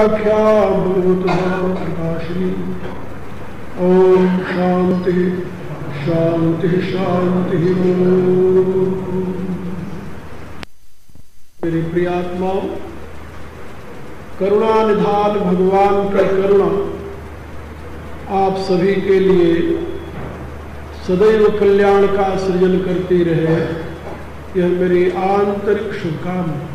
व्याख्या भगवतः प्रकाशिनी। ओम शांति शांति शांति। मेरी प्रियात्माओं, करुणा निधान भगवान की करुणा आप सभी के लिए सदैव कल्याण का सृजन करती रहे, यह मेरी आंतरिक शुभकामना।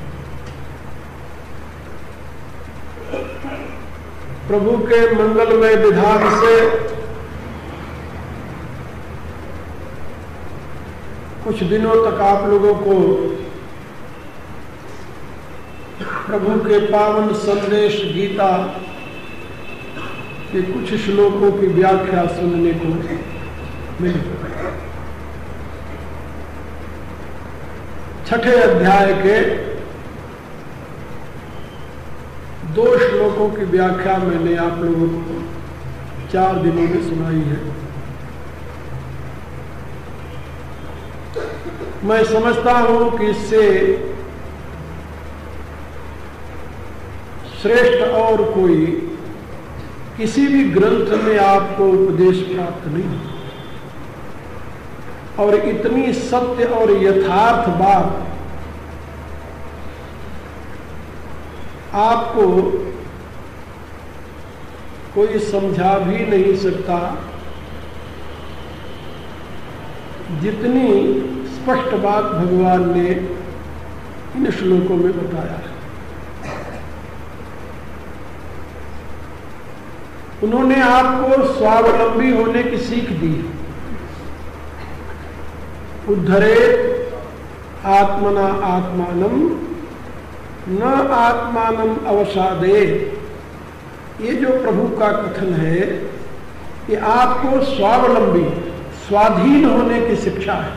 प्रभु के मंगलमय विधान से कुछ दिनों तक आप लोगों को प्रभु के पावन संदेश गीता के कुछ श्लोकों की व्याख्या सुनने को मिली। छठे अध्याय के 2 श्लोकों की व्याख्या मैंने आप लोगों को 4 दिनों में सुनाई है। मैं समझता हूं कि इससे श्रेष्ठ और कोई किसी भी ग्रंथ में आपको उपदेश प्राप्त नहीं, और इतनी सत्य और यथार्थ बात आपको कोई समझा भी नहीं सकता जितनी स्पष्ट बात भगवान ने इन श्लोकों में बताया है। उन्होंने आपको स्वावलंबी होने की सीख दी। उद्धरेत आत्मना आत्मानम न आत्मानम अवसादे। ये जो प्रभु का कथन है, ये आपको स्वावलंबी स्वाधीन होने की शिक्षा है,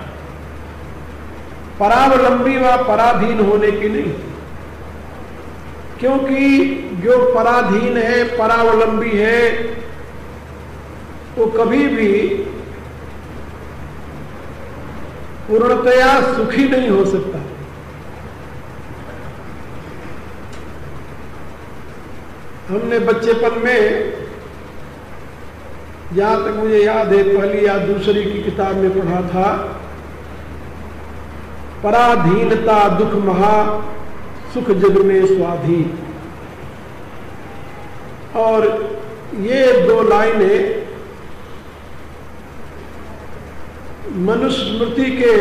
परावलंबी व पराधीन होने की नहीं। क्योंकि जो पराधीन है, परावलंबी है, वो कभी भी पूर्णतया सुखी नहीं हो सकता। हमने बच्चेपन में, जहां तक मुझे याद है, पहली या दूसरी की किताब में पढ़ा था, पराधीनता दुख महा सुख जग में स्वाधीन। और ये 2 लाइनें मनुस्मृति के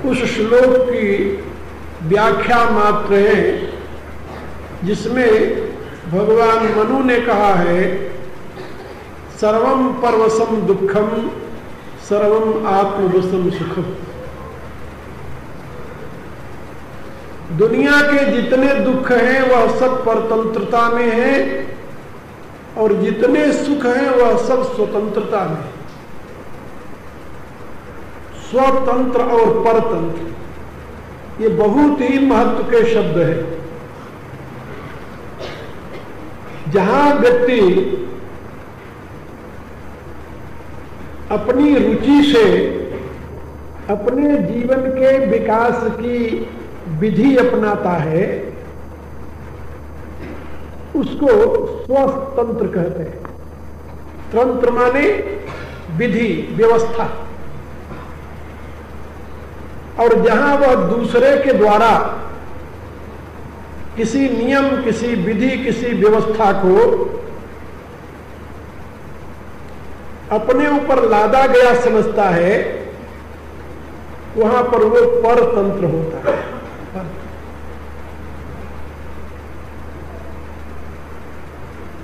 उस श्लोक की व्याख्या मात्र है जिसमें भगवान मनु ने कहा है, सर्वम परवशम दुखम सर्वम आत्मवशम सुखम। दुनिया के जितने दुख हैं वह सब परतंत्रता में है, और जितने सुख हैं वह सब स्वतंत्रता में है। स्वतंत्र और परतंत्र, ये बहुत ही महत्व के शब्द है। जहां व्यक्ति अपनी रुचि से अपने जीवन के विकास की विधि अपनाता है, उसको स्वतंत्र कहते हैं। तंत्र माने विधि व्यवस्था। और जहां वह दूसरे के द्वारा किसी नियम, किसी विधि, किसी व्यवस्था को अपने ऊपर लादा गया समझता है, वहां पर वो परतंत्र होता है।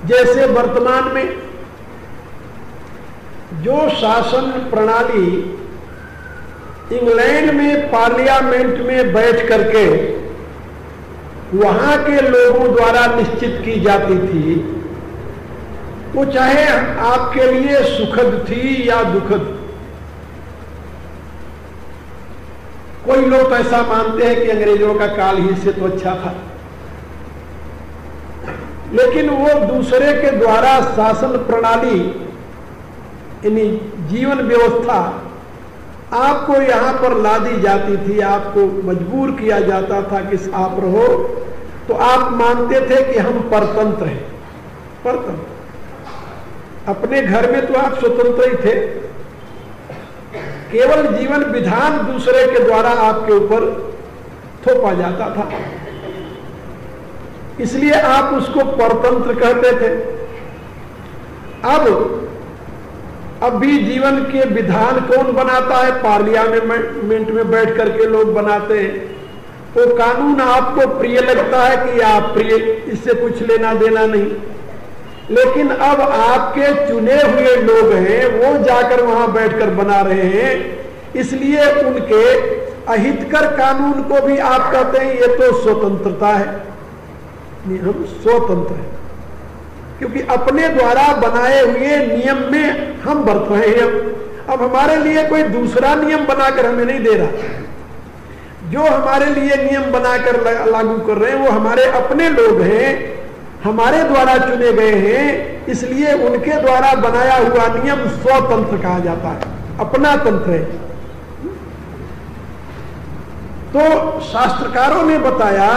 जैसे वर्तमान में जो शासन प्रणाली इंग्लैंड में पार्लियामेंट में बैठ करके वहां के लोगों द्वारा निश्चित की जाती थी, वो चाहे आपके लिए सुखद थी या दुखद। कोई लोग ऐसा मानते हैं कि अंग्रेजों का काल ही से तो अच्छा था, लेकिन वो दूसरे के द्वारा शासन प्रणाली, यानी जीवन व्यवस्था आपको यहां पर ला दी जाती थी, आपको मजबूर किया जाता था कि आप रहो तो आप मानते थे कि हम परतंत्र हैं। परतंत्र, अपने घर में तो आप स्वतंत्र ही थे, केवल जीवन विधान दूसरे के द्वारा आपके ऊपर थोपा जाता था, इसलिए आप उसको परतंत्र कहते थे। अब भी जीवन के विधान कौन बनाता है? पार्लियामेंट में बैठ करके लोग बनाते हैं। वो कानून आपको प्रिय लगता है कि आप प्रिय, इससे कुछ लेना देना नहीं, लेकिन अब आपके चुने हुए लोग हैं, वो जाकर वहां बैठकर बना रहे हैं, इसलिए उनके अहितकर कानून को भी आप कहते हैं ये तो स्वतंत्रता है। नहीं, हम स्वतंत्र हैं, क्योंकि अपने द्वारा बनाए हुए नियम में हम बरत रहे हैं। अब हमारे लिए कोई दूसरा नियम बनाकर हमें नहीं दे रहा, जो हमारे लिए नियम बनाकर लागू कर रहे हैं वो हमारे अपने लोग हैं, हमारे द्वारा चुने गए हैं, इसलिए उनके द्वारा बनाया हुआ नियम स्वतंत्र कहा जाता है, अपना तंत्र है। तो शास्त्रकारों ने बताया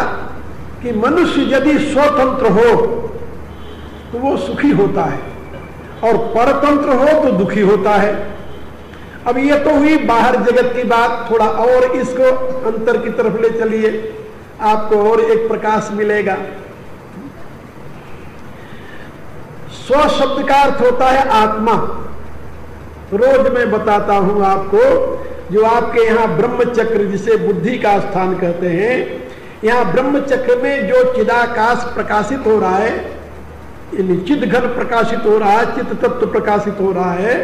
कि मनुष्य यदि स्वतंत्र हो तो वो सुखी होता है, और परतंत्र हो तो दुखी होता है। अब ये तो हुई बाहर जगत की बात, थोड़ा और इसको अंतर की तरफ ले चलिए, आपको और एक प्रकाश मिलेगा। स्व शब्द का अर्थ होता है आत्मा। रोज मैं बताता हूं आपको, जो आपके यहां ब्रह्मचक्र, जिसे बुद्धि का स्थान कहते हैं, यहां ब्रह्मचक्र में जो चिदाकाश प्रकाशित हो रहा है, चिद घन प्रकाशित हो रहा है, चित्त तत्व प्रकाशित हो रहा है,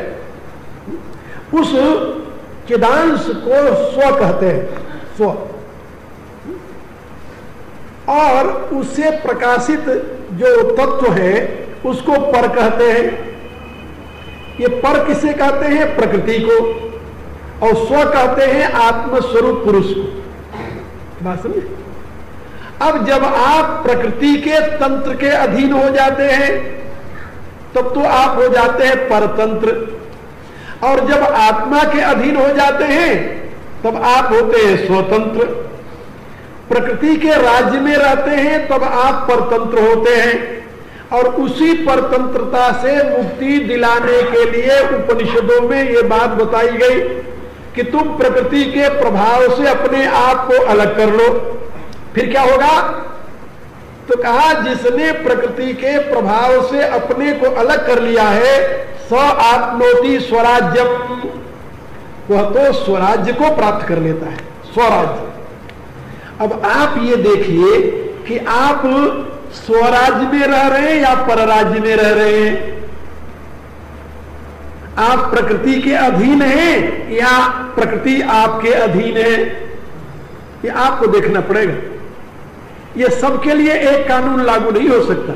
उस चिदांश को स्व कहते हैं, स्व। और उससे प्रकाशित जो तत्व है उसको पर कहते हैं। ये पर किसे कहते हैं? प्रकृति को। और स्व कहते हैं आत्मस्वरूप पुरुष को। बात समझे? अब जब आप प्रकृति के तंत्र के अधीन हो जाते हैं तब तो आप हो जाते हैं परतंत्र, और जब आत्मा के अधीन हो जाते हैं तब आप होते हैं स्वतंत्र। प्रकृति के राज्य में रहते हैं तब आप परतंत्र होते हैं, और उसी परतंत्रता से मुक्ति दिलाने के लिए उपनिषदों में यह बात बताई गई कि तुम प्रकृति के प्रभाव से अपने आप को अलग कर लो। फिर क्या होगा? तो कहा, जिसने प्रकृति के प्रभाव से अपने को अलग कर लिया है, स आत्मनोति स्वराज्यम, वह तो स्वराज्य को प्राप्त कर लेता है, स्वराज्य। अब आप ये देखिए कि आप स्वराज्य में रह रहे हैं या परराज्य में रह रहे हैं? आप प्रकृति के अधीन हैं या प्रकृति आपके अधीन है? ये आपको देखना पड़ेगा। ये सबके लिए एक कानून लागू नहीं हो सकता।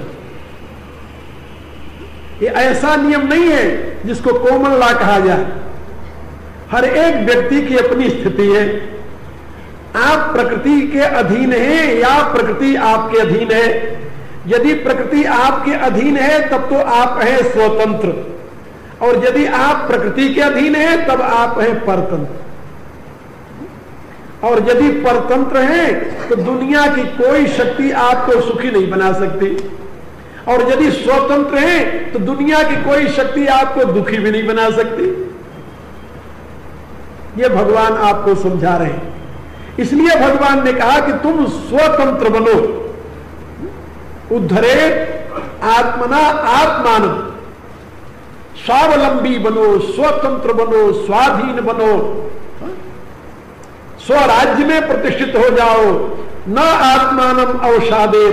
ये ऐसा नियम नहीं है जिसको कॉमन लॉ कहा जाए। हर एक व्यक्ति की अपनी स्थिति है। आप प्रकृति के अधीन हैं या प्रकृति आपके अधीन है? यदि प्रकृति आपके अधीन है तब तो आप हैं स्वतंत्र, और यदि आप प्रकृति के अधीन हैं तब आप हैं परतंत्र। और यदि परतंत्र हैं तो दुनिया की कोई शक्ति आपको सुखी नहीं बना सकती, और यदि स्वतंत्र हैं तो दुनिया की कोई शक्ति आपको दुखी भी नहीं बना सकती। ये भगवान आपको समझा रहे हैं। इसलिए भगवान ने कहा कि तुम स्वतंत्र बनो, उद्धरे आत्मना आत्मान, स्वावलंबी बनो, स्वतंत्र बनो, स्वाधीन बनो, स्वराज्य में प्रतिष्ठित हो जाओ। न आत्मानम अवसादे,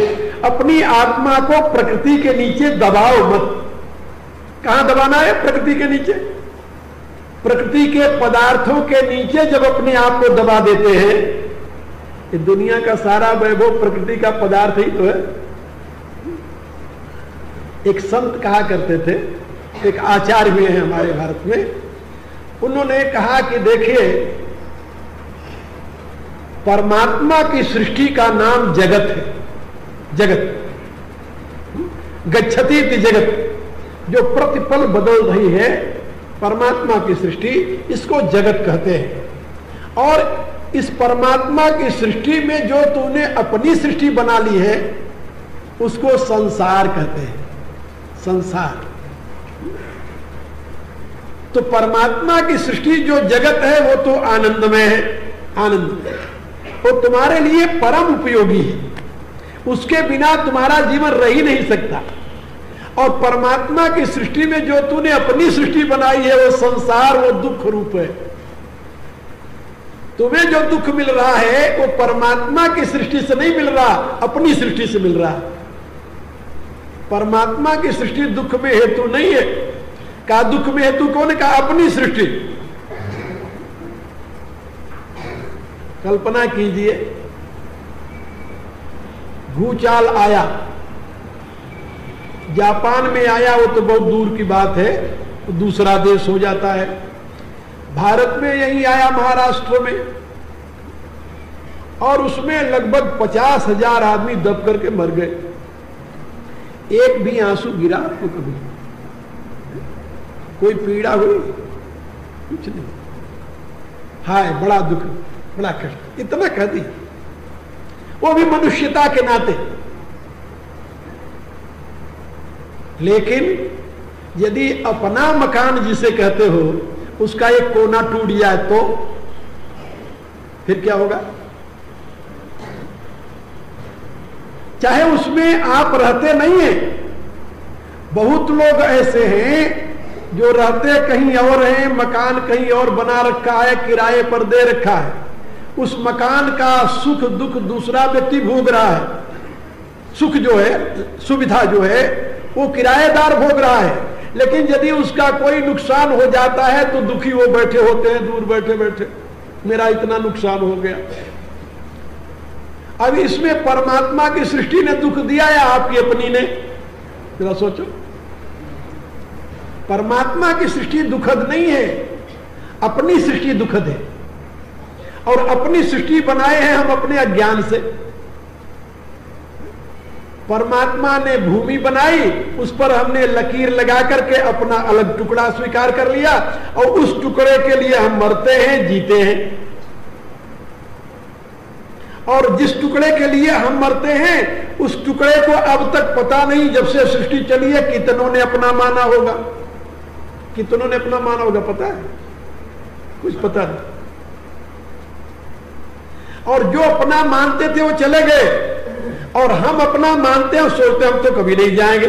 अपनी आत्मा को प्रकृति के नीचे दबाओ मत। कहां दबाना है? प्रकृति के नीचे। प्रकृति के पदार्थों के नीचे जब अपने आप को दबा देते हैं, ये दुनिया का सारा वैभव प्रकृति का पदार्थ ही तो है। एक संत कहा करते थे, एक आचार्य हुए हैं हमारे भारत में, उन्होंने कहा कि देखिए, परमात्मा की सृष्टि का नाम जगत है। जगत, गच्छति इति जगत, जो प्रतिपल बदल रही है परमात्मा की सृष्टि, इसको जगत कहते हैं। और इस परमात्मा की सृष्टि में जो तूने अपनी सृष्टि बना ली है उसको संसार कहते हैं। संसार तो परमात्मा की सृष्टि जो जगत है वो तो आनंदमय है, आनंदमय, वो तुम्हारे लिए परम उपयोगी है, उसके बिना तुम्हारा जीवन रह ही नहीं सकता। और परमात्मा की सृष्टि में जो तूने अपनी सृष्टि बनाई है वो संसार, वो दुख रूप है। तुम्हें जो दुख मिल रहा है वो परमात्मा की सृष्टि से नहीं मिल रहा, अपनी सृष्टि से मिल रहा है। परमात्मा की सृष्टि दुख में हेतु नहीं है। कहा दुख में हेतु कौन है? कहा अपनी सृष्टि। कल्पना कीजिए, भूचाल आया, जापान में आया, वो तो बहुत दूर की बात है, तो दूसरा देश हो जाता है। भारत में यही आया, महाराष्ट्र में, और उसमें लगभग 50,000 आदमी दब करके मर गए। एक भी आंसू गिरा आपको कभी? कोई पीड़ा हुई? कुछ नहीं। हाय बड़ा दुख, बड़ा कष्ट, इतना कह दिया, वो भी मनुष्यता के नाते। लेकिन यदि अपना मकान जिसे कहते हो उसका एक कोना टूट जाए तो फिर क्या होगा? चाहे उसमें आप रहते नहीं हैं, बहुत लोग ऐसे हैं जो रहते कहीं और हैं, मकान कहीं और बना रखा है, किराए पर दे रखा है, उस मकान का सुख दुख दूसरा व्यक्ति भोग रहा है। सुख जो है, सुविधा जो है, वो किराएदार भोग रहा है। लेकिन यदि उसका कोई नुकसान हो जाता है तो दुखी वो बैठे होते हैं दूर बैठे बैठे, मेरा इतना नुकसान हो गया। अब इसमें परमात्मा की सृष्टि ने दुख दिया या आपकी अपनी ने? जरा सोचो। परमात्मा की सृष्टि दुखद नहीं है, अपनी सृष्टि दुखद है। और अपनी सृष्टि बनाए हैं हम अपने अज्ञान से। परमात्मा ने भूमि बनाई, उस पर हमने लकीर लगा करके अपना अलग टुकड़ा स्वीकार कर लिया, और उस टुकड़े के लिए हम मरते हैं, जीते हैं। और जिस टुकड़े के लिए हम मरते हैं उस टुकड़े को अब तक पता नहीं, जब से सृष्टि चली है, कितनों ने अपना माना होगा, कितनों ने अपना माना होगा, पता है? कुछ पता नहीं। और जो अपना मानते थे वो चले गए, और हम अपना मानते हैं, सोचते हम तो कभी नहीं जाएंगे,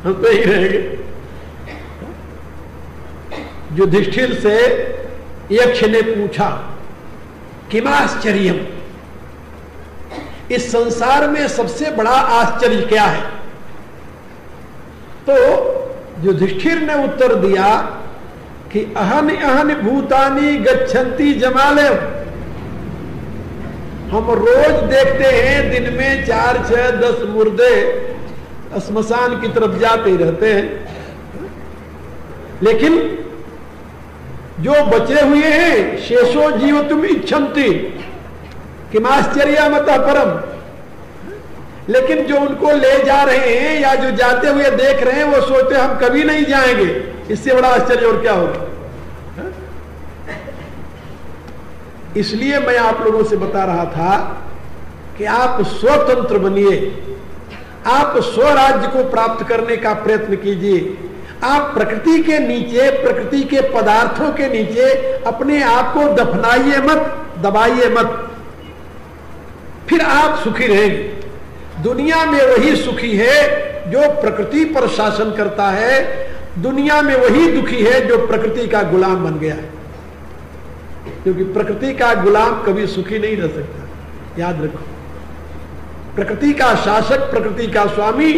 हम तो यही रहेंगे। युधिष्ठिर से यक्ष ने पूछा, किमाश्चर्यम, इस संसार में सबसे बड़ा आश्चर्य क्या है? तो युधिष्ठिर ने उत्तर दिया कि अहन अहन भूतानि गच्छन्ति जमालयम। हम रोज देखते हैं दिन में 4, 6, 10 मुर्दे श्मशान की तरफ जाते ही रहते हैं, लेकिन जो बचे हुए हैं शेषो जीवतुम इच्छन्ति किमाश्चर्यमतः परम, लेकिन जो उनको ले जा रहे हैं या जो जाते हुए देख रहे हैं वो सोचते हम कभी नहीं जाएंगे। इससे बड़ा आश्चर्य और क्या होगा? इसलिए मैं आप लोगों से बता रहा था कि आप स्वतंत्र बनिए, आप स्वराज्य को प्राप्त करने का प्रयत्न कीजिए। आप प्रकृति के नीचे, प्रकृति के पदार्थों के नीचे अपने आप को दफनाइए मत, दबाइए मत, फिर आप सुखी रहेंगे। दुनिया में वही सुखी है जो प्रकृति पर शासन करता है, दुनिया में वही दुखी है जो प्रकृति का गुलाम बन गया है, क्योंकि प्रकृति का गुलाम कभी सुखी नहीं रह सकता, याद रखो। प्रकृति का शासक, प्रकृति का स्वामी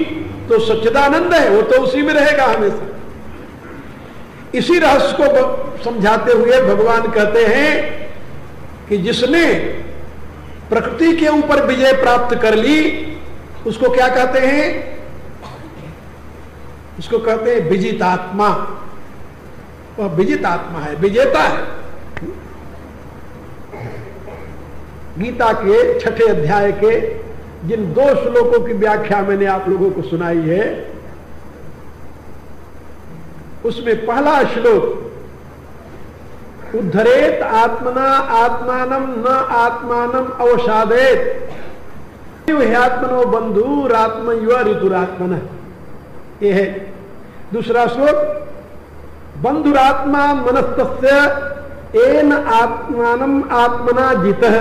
तो सच्चिदानंद है, वो तो उसी में रहेगा हमेशा। इसी रहस्य को समझाते हुए भगवान कहते हैं कि जिसने प्रकृति के ऊपर विजय प्राप्त कर ली उसको क्या कहते हैं? उसको कहते हैं विजितात्मा। वह विजितात्मा है, विजेता है। गीता के 6ठे अध्याय के जिन 2 श्लोकों की व्याख्या मैंने आप लोगों को सुनाई है, उसमें पहला श्लोक उद्धरेत आत्मना आत्मानम न आत्मानम अवसादेत आत्मनो बंधुरात्मैव ऋतुरात्मन। ये है दूसरा श्लोक। बंधुरात्मा मनस्तस्य एन आत्मानम आत्मना जितः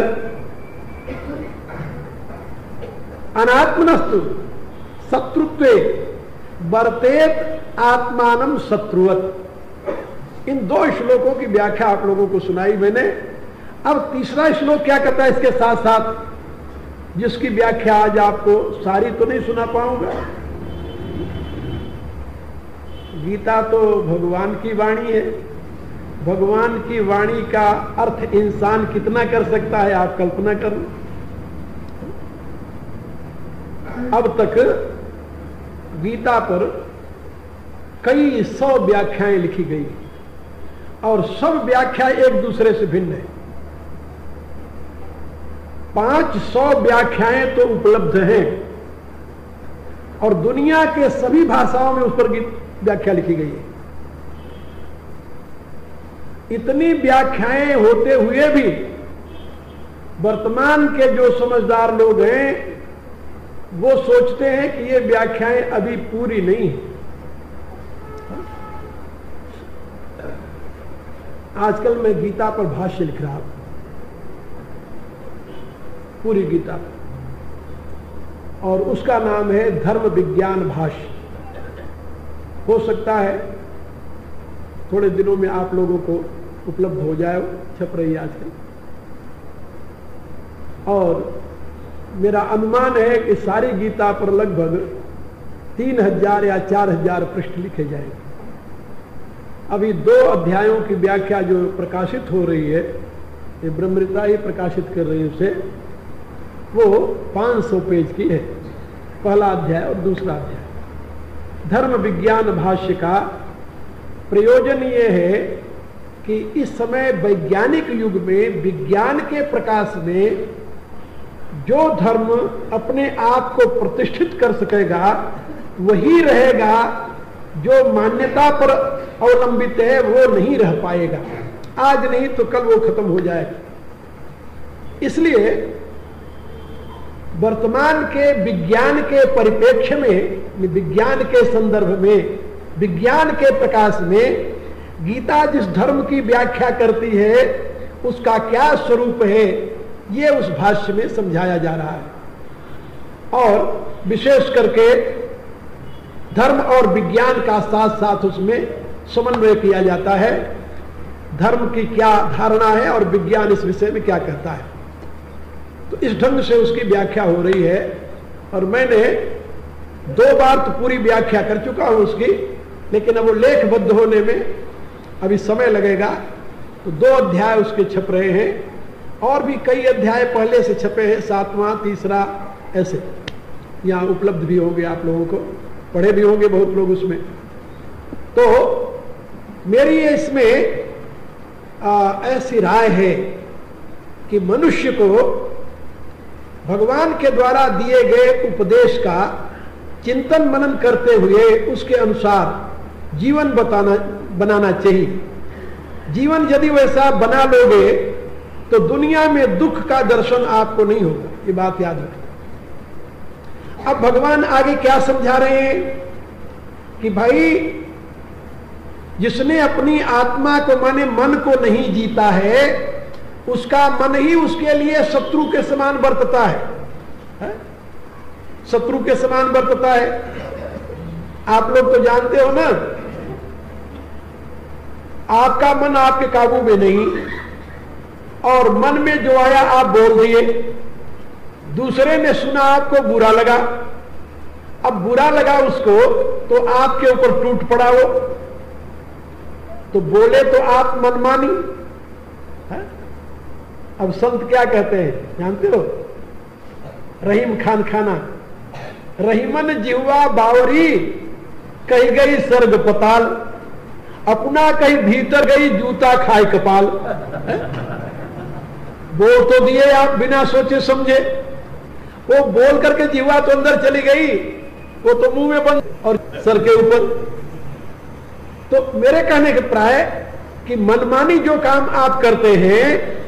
अनात्मनस्तु शत्रुत्वे वर्तेत आत्मानम शत्रुवत। इन दो श्लोकों की व्याख्या आप लोगों को सुनाई मैंने। अब तीसरा श्लोक क्या कहता है इसके साथ साथ, जिसकी व्याख्या आज आपको सारी तो नहीं सुना पाऊंगा। गीता तो भगवान की वाणी है, भगवान की वाणी का अर्थ इंसान कितना कर सकता है आप कल्पना कर। अब तक गीता पर कई 100 व्याख्याएं लिखी गई और सब व्याख्या एक दूसरे से भिन्न है। 500 व्याख्याएं तो उपलब्ध हैं और दुनिया के सभी भाषाओं में उस पर व्याख्या लिखी गई है। इतनी व्याख्याएं होते हुए भी वर्तमान के जो समझदार लोग हैं वो सोचते हैं कि ये व्याख्याएं अभी पूरी नहीं है। आजकल मैं गीता पर भाष्य लिख रहा हूं, पूरी गीता, और उसका नाम है धर्म विज्ञान भाष्य। हो सकता है थोड़े दिनों में आप लोगों को उपलब्ध हो जाए, छप रही है आजकल। और मेरा अनुमान है कि सारी गीता पर लगभग 3000 या 4000 पृष्ठ लिखे जाएंगे। अभी 2 अध्यायों की व्याख्या जो प्रकाशित हो रही है, ये ब्रह्मऋता ही प्रकाशित कर रही है उसे, वो 500 पेज की है, पहला अध्याय और दूसरा अध्याय। धर्म विज्ञान भाष्य का प्रयोजन ये है कि इस समय वैज्ञानिक युग में विज्ञान के प्रकाश में जो धर्म अपने आप को प्रतिष्ठित कर सकेगा वही रहेगा, जो मान्यता पर अवलंबित है वो नहीं रह पाएगा। आज नहीं तो कल वो खत्म हो जाएगा। इसलिए वर्तमान के विज्ञान के परिप्रेक्ष्य में, विज्ञान के संदर्भ में, विज्ञान के प्रकाश में गीता जिस धर्म की व्याख्या करती है उसका क्या स्वरूप है ये उस भाष्य में समझाया जा रहा है। और विशेष करके धर्म और विज्ञान का साथ साथ उसमें समन्वय किया जाता है। धर्म की क्या धारणा है और विज्ञान इस विषय में क्या कहता है, तो इस ढंग से उसकी व्याख्या हो रही है। और मैंने 2 बार तो पूरी व्याख्या कर चुका हूं उसकी, लेकिन अब वो लेखबद्ध होने में अभी समय लगेगा। तो 2 अध्याय उसके छप रहे हैं और भी कई अध्याय पहले से छपे हैं, 7वां, 3रा, ऐसे यहाँ उपलब्ध भी होंगे, आप लोगों को पढ़े भी होंगे बहुत लोग उसमें। तो मेरी इसमें ऐसी राय है कि मनुष्य को भगवान के द्वारा दिए गए उपदेश का चिंतन मनन करते हुए उसके अनुसार जीवन बनाना चाहिए। जीवन यदि वैसा बना लोगे तो दुनिया में दुख का दर्शन आपको नहीं होगा, ये बात याद रखें। अब भगवान आगे क्या समझा रहे हैं कि भाई जिसने अपनी आत्मा को माने मन को नहीं जीता है उसका मन ही उसके लिए शत्रु के समान बरतता है? शत्रु के समान बरतता है। आप लोग तो जानते हो ना, आपका मन आपके काबू में नहीं, और मन में जो आया आप बोल दिए, दूसरे ने सुना आपको बुरा लगा, अब बुरा लगा उसको तो आपके ऊपर टूट पड़ा वो, तो बोले तो आप मनमानी है? अब संत क्या कहते हैं जानते हो? रहीम खान खाना, रहीमन जिह्वा बावरी, कही गई सर्ग पताल, अपना कहीं भीतर गई जूता खाए कपाल। बोल तो दिए आप बिना सोचे समझे, वो बोल करके जिह्वा तो अंदर चली गई, वो तो मुंह में बंद और सर के ऊपर। तो मेरे कहने के प्राय कि मनमानी जो काम आप करते हैं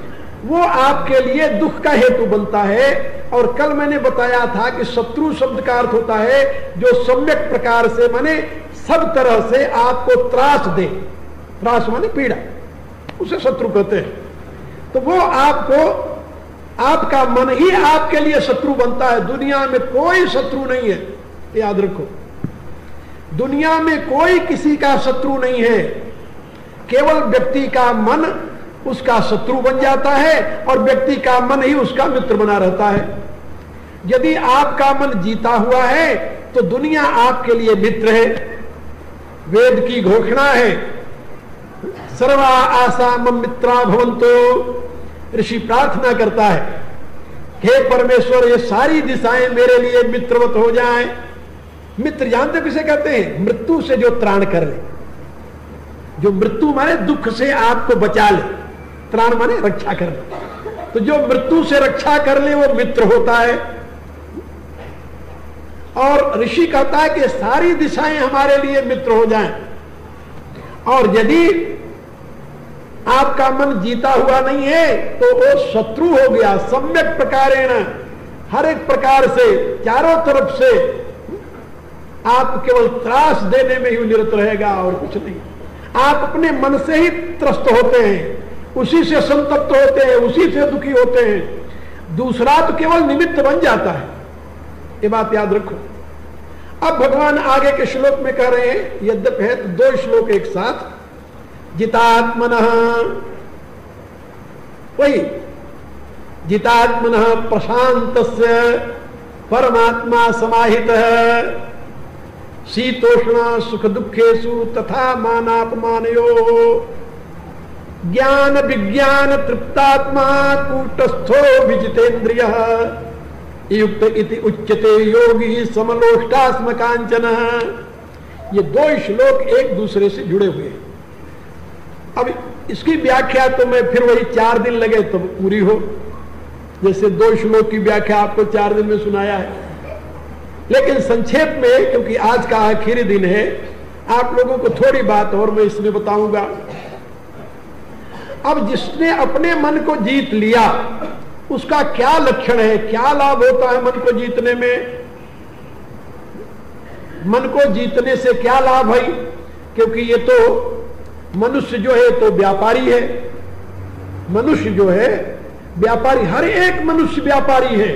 वो आपके लिए दुख का हेतु बनता है। और कल मैंने बताया था कि शत्रु शब्द का अर्थ होता है जो सम्यक प्रकार से माने सब तरह से आपको त्रास दे। त्रास माने पीड़ा, उसे शत्रु कहते हैं। तो वो आपको, आपका मन ही आपके लिए शत्रु बनता है। दुनिया में कोई शत्रु नहीं है, याद रखो। दुनिया में कोई किसी का शत्रु नहीं है, केवल व्यक्ति का मन उसका शत्रु बन जाता है और व्यक्ति का मन ही उसका मित्र बना रहता है। यदि आपका मन जीता हुआ है तो दुनिया आपके लिए मित्र है। वेद की घोषणा है, सर्वा आसा मम मित्रा भवन्तु। ऋषि प्रार्थना करता है, हे परमेश्वर ये सारी दिशाएं मेरे लिए मित्रवत हो जाएं। मित्र जानते किसे कहते हैं? मृत्यु से जो त्राण कर ले, जो मृत्यु माने दुख से आपको बचा ले, त्राण माने रक्षा कर ले। तो जो मृत्यु से रक्षा कर ले वो मित्र होता है। और ऋषि कहता है कि सारी दिशाएं हमारे लिए मित्र हो जाएं। और यदि आपका मन जीता हुआ नहीं है तो वो शत्रु हो गया। सम्यक प्रकारेण, हर एक प्रकार से, चारों तरफ से आप केवल त्रास देने में ही निरत रहेगा और कुछ नहीं। आप अपने मन से ही त्रस्त होते हैं, उसी से संतप्त होते हैं, उसी से दुखी होते हैं। दूसरा तो केवल निमित्त बन जाता है, ये बात याद रखो। अब भगवान आगे के श्लोक में कह रहे हैं, यद्यपि है तो दो श्लोक एक साथ। जितात्मनः, वही जितात्मनः प्रशांतस्य परमात्मा समाहितः शीतोष्ण सुख दुखेषु तथा मानापमानयो ज्ञान विज्ञान तृप्तात्मा कूटस्थो विजितेन्द्रियः युक्त इति उच्यते योगी समलोष्टास्म कांचन। ये दो श्लोक एक दूसरे से जुड़े हुए हैं। अब इसकी व्याख्या तो मैं फिर वही 4 दिन लगे तो पूरी हो, जैसे 2 श्लोक की व्याख्या आपको 4 दिन में सुनाया है। लेकिन संक्षेप में, क्योंकि आज का आखिरी दिन है, आप लोगों को थोड़ी बात और मैं इसमें बताऊंगा। अब जिसने अपने मन को जीत लिया उसका क्या लक्षण है, क्या लाभ होता है मन को जीतने में? मन को जीतने से क्या लाभ है? क्योंकि ये तो मनुष्य जो है तो व्यापारी है। मनुष्य जो है व्यापारी, हर एक मनुष्य व्यापारी है।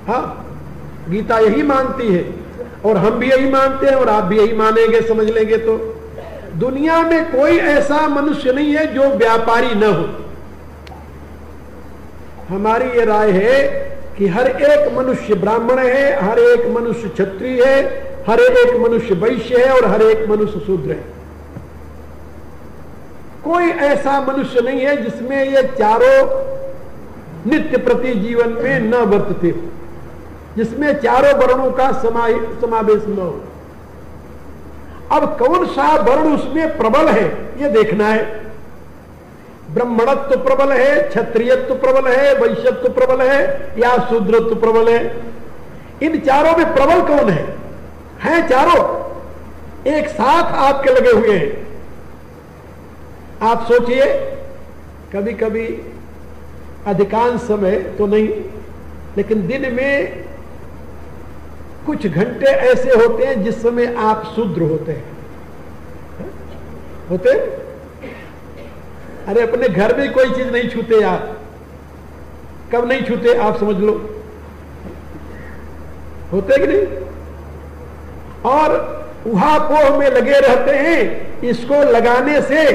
हाँ, गीता यही मानती है और हम भी यही मानते हैं और आप भी यही मानेंगे, समझ लेंगे तो। दुनिया में कोई ऐसा मनुष्य नहीं है जो व्यापारी न हो। हमारी ये राय है कि हर एक मनुष्य ब्राह्मण है, हर एक मनुष्य क्षत्रिय है, हर एक मनुष्य वैश्य है और हर एक मनुष्य शूद्र है। कोई ऐसा मनुष्य नहीं है जिसमें ये चारों नित्य प्रति जीवन में न वर्तते हो, जिसमें चारों वर्णों का समावेश न हो। अब कौन सा वर्ण उसमें प्रबल है ये देखना है। ब्राह्मणत्व प्रबल है, क्षत्रियत्व प्रबल है, वैश्यत्व प्रबल है या शूद्रत्व प्रबल है? इन चारों में प्रबल कौन है? हैं चारों एक साथ आपके लगे हुए हैं। आप सोचिए, कभी कभी, अधिकांश समय तो नहीं, लेकिन दिन में कुछ घंटे ऐसे होते हैं जिस समय आप शूद्र होते हैं। होते? अरे अपने घर में कोई चीज नहीं छूते आप। कब नहीं छूते आप समझ लो। होते कि नहीं? और उहापोह में लगे रहते हैं। इसको लगाने से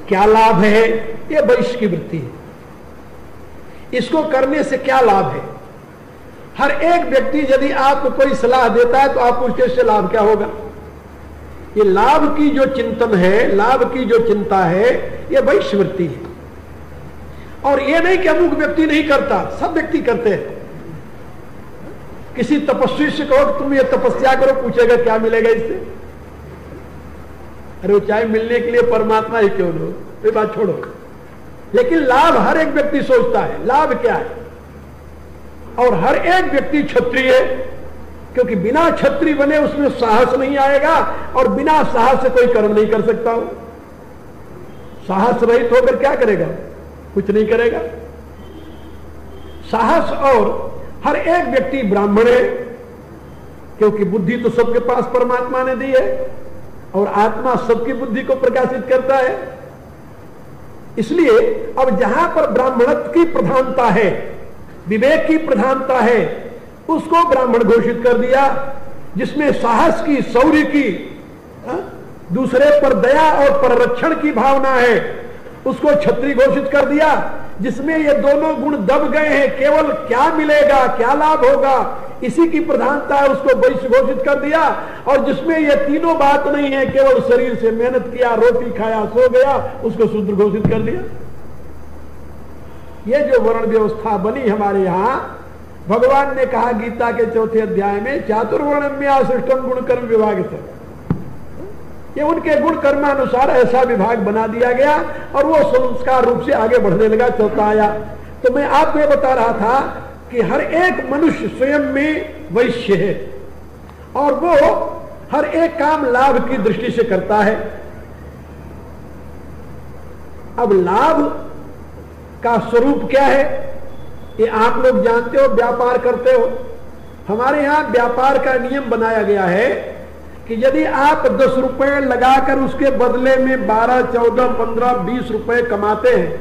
क्या लाभ है? ये वैश्य की वृत्ति है। इसको करने से क्या लाभ है? हर एक व्यक्ति यदि आपको कोई सलाह देता है तो आपको उसके लाभ क्या होगा? ये लाभ की जो चिंतन है, लाभ की जो चिंता है, ये वैश्य वृत्ति है। और ये नहीं कि अमुक व्यक्ति नहीं करता, सब व्यक्ति करते हैं। किसी तपस्वी से कहो तुम ये तपस्या करो, पूछेगा क्या मिलेगा इससे? अरे वो चाहे मिलने के लिए परमात्मा ही क्यों लो, ये बात छोड़ो। लेकिन लाभ हर एक व्यक्ति सोचता है, लाभ क्या है? और हर एक व्यक्ति क्षत्रिय है, क्योंकि बिना क्षत्रिय बने उसमें साहस नहीं आएगा और बिना साहस से कोई कर्म नहीं कर सकता हो। साहस रहित होकर क्या करेगा? कुछ नहीं करेगा। साहस और हर एक व्यक्ति ब्राह्मण है, क्योंकि बुद्धि तो सबके पास परमात्मा ने दी है और आत्मा सबकी बुद्धि को प्रकाशित करता है। इसलिए अब जहां पर ब्राह्मणत्व की प्रधानता है, विवेक की प्रधानता है, उसको ब्राह्मण घोषित कर दिया। जिसमें साहस की, शौर्य की, दूसरे पर दया और पररक्षण की भावना है, उसको क्षत्रिय घोषित कर दिया। जिसमें ये दोनों गुण दब गए हैं, केवल क्या मिलेगा, क्या लाभ होगा, इसी की प्रधानता है, उसको वैश्य घोषित कर दिया। और जिसमें ये तीनों बात नहीं है, केवल शरीर से मेहनत किया, रोटी खाया, सो गया, उसको शूद्र घोषित कर दिया। ये जो वर्ण व्यवस्था बनी हमारे यहां, भगवान ने कहा गीता के 4थे अध्याय में, चातुर्वर्ण्यम्या सृष्टम गुण कर्म विभाग से, ये उनके गुण कर्मानुसार ऐसा विभाग बना दिया गया और वो संस्कार रूप से आगे बढ़ने लगा, चलता आया। तो मैं आपको ये बता रहा था कि हर एक मनुष्य स्वयं में वैश्य है और वो हर एक काम लाभ की दृष्टि से करता है। अब लाभ का स्वरूप क्या है, ये आप लोग जानते हो, व्यापार करते हो। हमारे यहां व्यापार का नियम बनाया गया है कि यदि आप 10 रुपए लगाकर उसके बदले में 12, 14, 15, 20 रुपए कमाते हैं,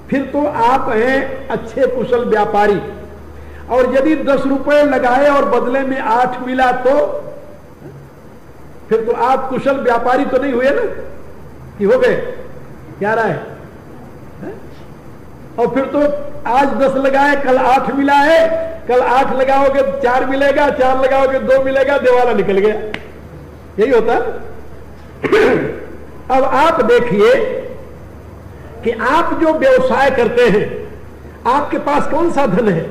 फिर तो आप हैं अच्छे कुशल व्यापारी। और यदि 10 रुपए लगाए और बदले में 8 मिला तो फिर तो आप कुशल व्यापारी तो नहीं हुए ना, कि हो गए? क्या रहा है? और फिर तो आज 10 लगाए, कल 8 मिला है, कल 8 लगाओगे 4 मिलेगा, 4 लगाओगे 2 मिलेगा, दिवाला निकल गया। यही होता है। अब आप देखिए कि आप जो व्यवसाय करते हैं, आपके पास कौन सा धन है?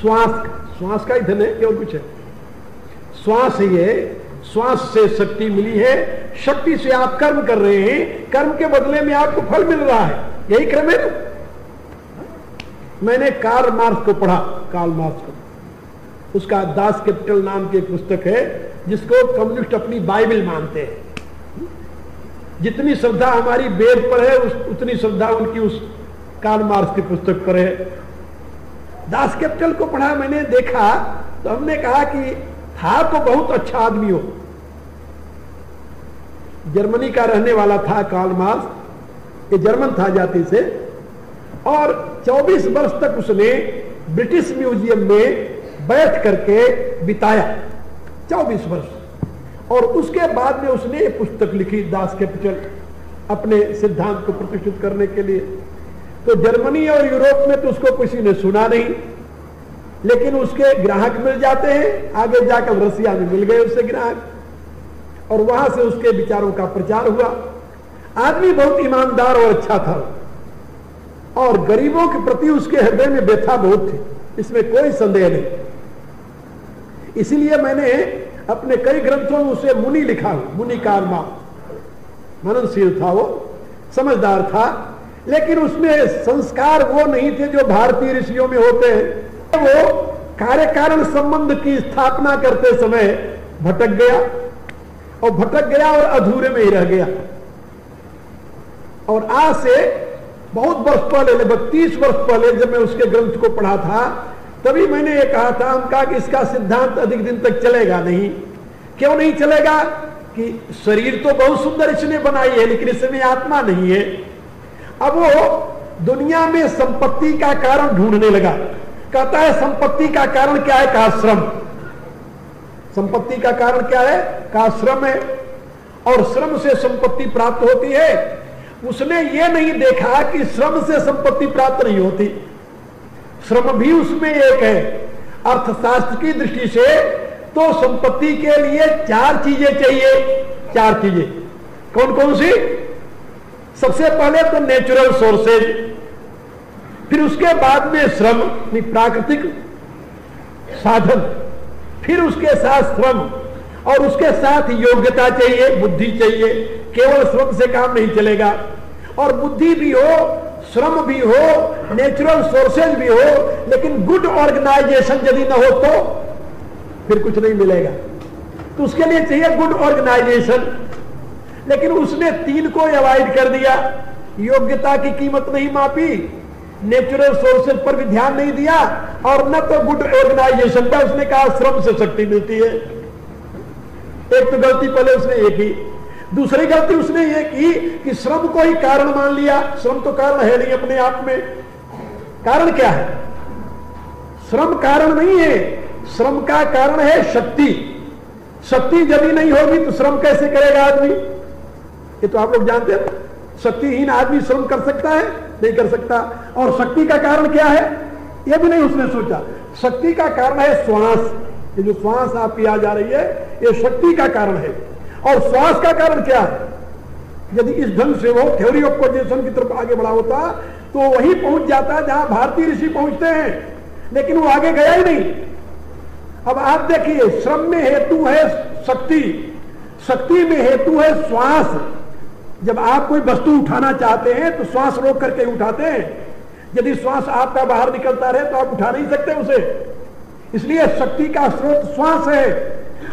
श्वास का ही धन है, क्यों कुछ है? श्वास ही है, श्वास से शक्ति मिली है, शक्ति से आप कर्म कर रहे हैं, कर्म के बदले में आपको फल मिल रहा है, यही क्रम है ना। मैंने कार्ल मार्क्स को पढ़ा, कार्ल मार्क्स को, उसका दास कैपिटल नाम की एक पुस्तक है जिसको कम्युनिस्ट अपनी बाइबल मानते हैं। जितनी श्रद्धा हमारी वेद पर है, उतनी श्रद्धा उनकी उस कार्ल मार्क्स की पुस्तक पर है। दास कैपिटल को पढ़ा, मैंने देखा तो हमने कहा कि था तो बहुत अच्छा आदमी हो। जर्मनी का रहने वाला था कार्ल मार्क्स, ये जर्मन था जाति से, और 24 वर्ष तक उसने ब्रिटिश म्यूजियम में बैठ करके बिताया, 24 वर्ष। और उसके बाद में उसने ये पुस्तक लिखी, दास कैपिटल, अपने सिद्धांत को प्रतिष्ठित करने के लिए। तो जर्मनी और यूरोप में तो उसको किसी ने सुना नहीं, लेकिन उसके ग्राहक मिल जाते हैं। आगे जाकर रसिया में मिल गए उससे ग्राहक, और वहां से उसके विचारों का प्रचार हुआ। आदमी बहुत ईमानदार और अच्छा था, और गरीबों के प्रति उसके हृदय में व्यथा बहुत थी, इसमें कोई संदेह नहीं। इसीलिए मैंने अपने कई ग्रंथों में उसे मुनि लिखा, मुनि कार्ल मार्क्स। मननशील था वो, समझदार था, लेकिन उसमें संस्कार वो नहीं थे जो भारतीय ऋषियों में होते हैं। वो कार्य कारण संबंध की स्थापना करते समय भटक गया, और अधूरे में ही रह गया। और आज से बहुत वर्ष पहले, लगभग 30 वर्ष पहले, जब मैं उसके ग्रंथ को पढ़ा था, तभी मैंने ये कहा था, हम कहा कि इसका सिद्धांत अधिक दिन तक चलेगा नहीं। क्यों नहीं चलेगा? कि शरीर तो बहुत सुंदर इसने बनाई है, लेकिन इसमें आत्मा नहीं है। अब वो दुनिया में संपत्ति का कारण ढूंढने लगा। कहता है संपत्ति का कारण क्या है? कहा श्रम। संपत्ति का कारण क्या है? कहा श्रम है, और श्रम से संपत्ति प्राप्त होती है। उसने ये नहीं देखा कि श्रम से संपत्ति प्राप्त नहीं होती, श्रम भी उसमें एक है। अर्थशास्त्र की दृष्टि से तो संपत्ति के लिए 4 चीजें चाहिए। 4 चीजें कौन कौन सी? सबसे पहले तो नेचुरल सोर्सेज, फिर उसके बाद में श्रम, प्राकृतिक साधन, फिर उसके साथ श्रम, और उसके साथ योग्यता चाहिए, बुद्धि चाहिए। केवल श्रम से काम नहीं चलेगा, और बुद्धि भी हो, श्रम भी हो, नेचुरल सोर्सेज भी हो, लेकिन गुड ऑर्गेनाइजेशन यदि न हो तो फिर कुछ नहीं मिलेगा। तो उसके लिए चाहिए गुड ऑर्गेनाइजेशन। लेकिन उसने 3 को अवॉइड कर दिया। योग्यता की कीमत नहीं मापी, नेचुरल सोर्सेज पर भी ध्यान नहीं दिया, और न तो गुड ऑर्गेनाइजेशन का। उसने कहा श्रम से शक्ति मिलती है। एक तो गलती पहले उसने ये की। दूसरी गलती उसने ये की कि श्रम को ही कारण मान लिया। श्रम तो कारण है नहीं अपने आप में। कारण क्या है? श्रम कारण नहीं है, श्रम का कारण है शक्ति। शक्ति जब ही नहीं होगी तो श्रम कैसे करेगा आदमी? ये तो आप लोग जानते हैं। शक्तिहीन आदमी श्रम कर सकता है? नहीं कर सकता। और शक्ति का कारण क्या है? यह भी नहीं उसने सोचा। शक्ति का कारण है श्वास। ये जो श्वास आपकी आ जा रही है, ये शक्ति का कारण है। और श्वास का कारण क्या है? यदि इस ढंग से वो थ्योरी ऑफ पोजीशन की तरफ आगे बढ़ा होता तो वही पहुंच जाता जहां भारतीय ऋषि पहुंचते हैं, लेकिन वो आगे गया ही नहीं। अब आप देखिए, श्रम में हेतु है शक्ति, शक्ति में हेतु है श्वास। जब आप कोई वस्तु उठाना चाहते हैं तो श्वास रोक करके उठाते हैं। यदि श्वास आपका बाहर निकलता रहे तो आप उठा नहीं सकते उसे। इसलिए शक्ति का स्रोत श्वास है।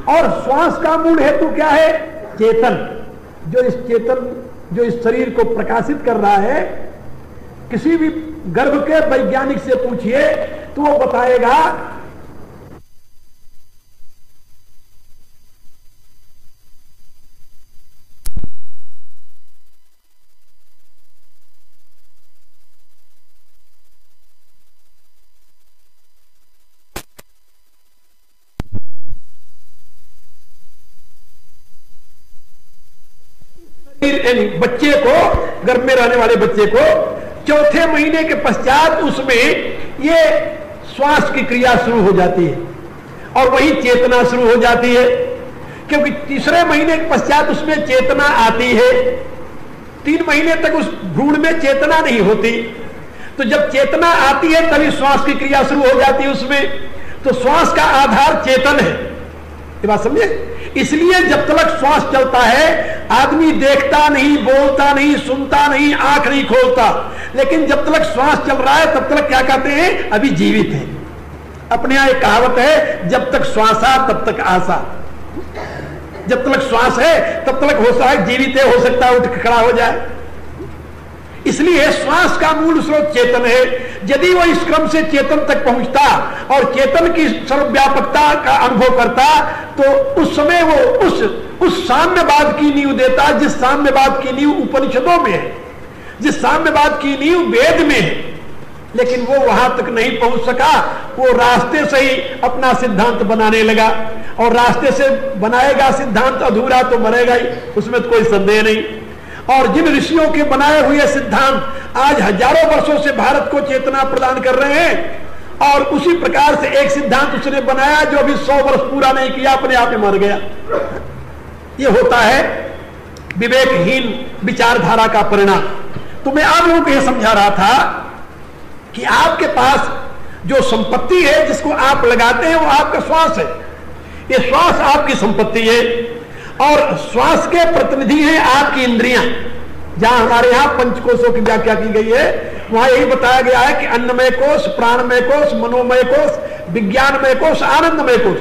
और श्वास का मूल हेतु क्या है? चेतन। जो इस शरीर को प्रकाशित कर रहा है। किसी भी गर्भ के वैज्ञानिक से पूछिए तो वो बताएगा बच्चे को, गर्भ में रहने वाले बच्चे को 4थे महीने के पश्चात उसमें ये श्वास की क्रिया शुरू हो जाती है और वही चेतना शुरू हो जाती है। क्योंकि 3रे महीने के पश्चात उसमें चेतना आती है। 3 महीने तक उस भ्रूण में चेतना नहीं होती। तो जब चेतना आती है तभी श्वास की क्रिया शुरू हो जाती है उसमें। तो श्वास का आधार चेतन है। ये बात समझे? इसलिए जब तक श्वास चलता है आदमी देखता नहीं, बोलता नहीं, सुनता नहीं, आंख नहीं खोलता। लेकिन जब तक श्वास चल रहा है तब तक क्या कहते हैं? अभी जीवित है। अपने यहां एक कहावत है, जब तक श्वासा तब तक आशा। जब तक श्वास है तब तक हो सकता है जीवित है, हो सकता है उठ के खड़ा हो जाए। इसलिए श्वास का मूल स्रोत चेतन है। यदि वो इस क्रम से चेतन तक पहुंचता और चेतन की सर्वव्यापकता का अनुभव करता तो उस समय वो उस साम्यवाद की नींव देता जिस साम्यवाद की नींव उपनिषदों में है, जिस साम्यवाद की नींव वेद में है। लेकिन वो वहां तक नहीं पहुंच सका। वो रास्ते से ही अपना सिद्धांत बनाने लगा, और रास्ते से बनाएगा सिद्धांत अधूरा तो मरेगा ही, उसमें तो कोई संदेह नहीं। और जिन ऋषियों के बनाए हुए सिद्धांत आज हजारों वर्षों से भारत को चेतना प्रदान कर रहे हैं, और उसी प्रकार से एक सिद्धांत उसने बनाया जो अभी 100 वर्ष पूरा नहीं किया, अपने आप ही मर गया। ये होता है विवेकहीन विचारधारा का परिणाम। तो मैं आप लोगों को यह समझा रहा था कि आपके पास जो संपत्ति है जिसको आप लगाते हैं वो आपका श्वास है। ये श्वास आपकी संपत्ति है, और श्वास के प्रतिनिधि हैं आपकी इंद्रियां। जहां हमारे यहां पंचकोशों की व्याख्या की गई है वहां यही बताया गया है कि अन्नमय कोश, प्राणमय कोश, मनोमय कोश, विज्ञानमय कोश, आनंदमय कोश।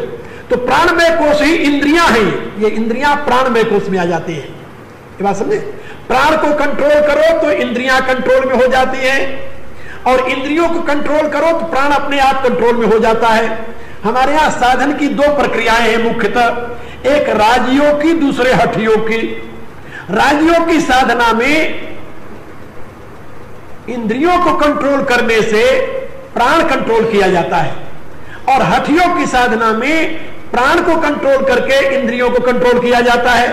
तो प्राणमय कोश ही इंद्रियां हैं। ये इंद्रियां प्राणमय कोश में आ जाती है। ये बात समझे? प्राण को कंट्रोल करो तो इंद्रियां कंट्रोल में हो जाती हैं, और इंद्रियों को कंट्रोल करो तो प्राण अपने आप कंट्रोल में हो जाता है। हमारे यहां साधन की 2 प्रक्रियाएं हैं मुख्यतः, एक राजयोग की, दूसरे हठयोग की। राजयोग की साधना में इंद्रियों को कंट्रोल करने से प्राण कंट्रोल किया जाता है, और हठयोग की साधना में प्राण को कंट्रोल करके इंद्रियों को कंट्रोल किया जाता है।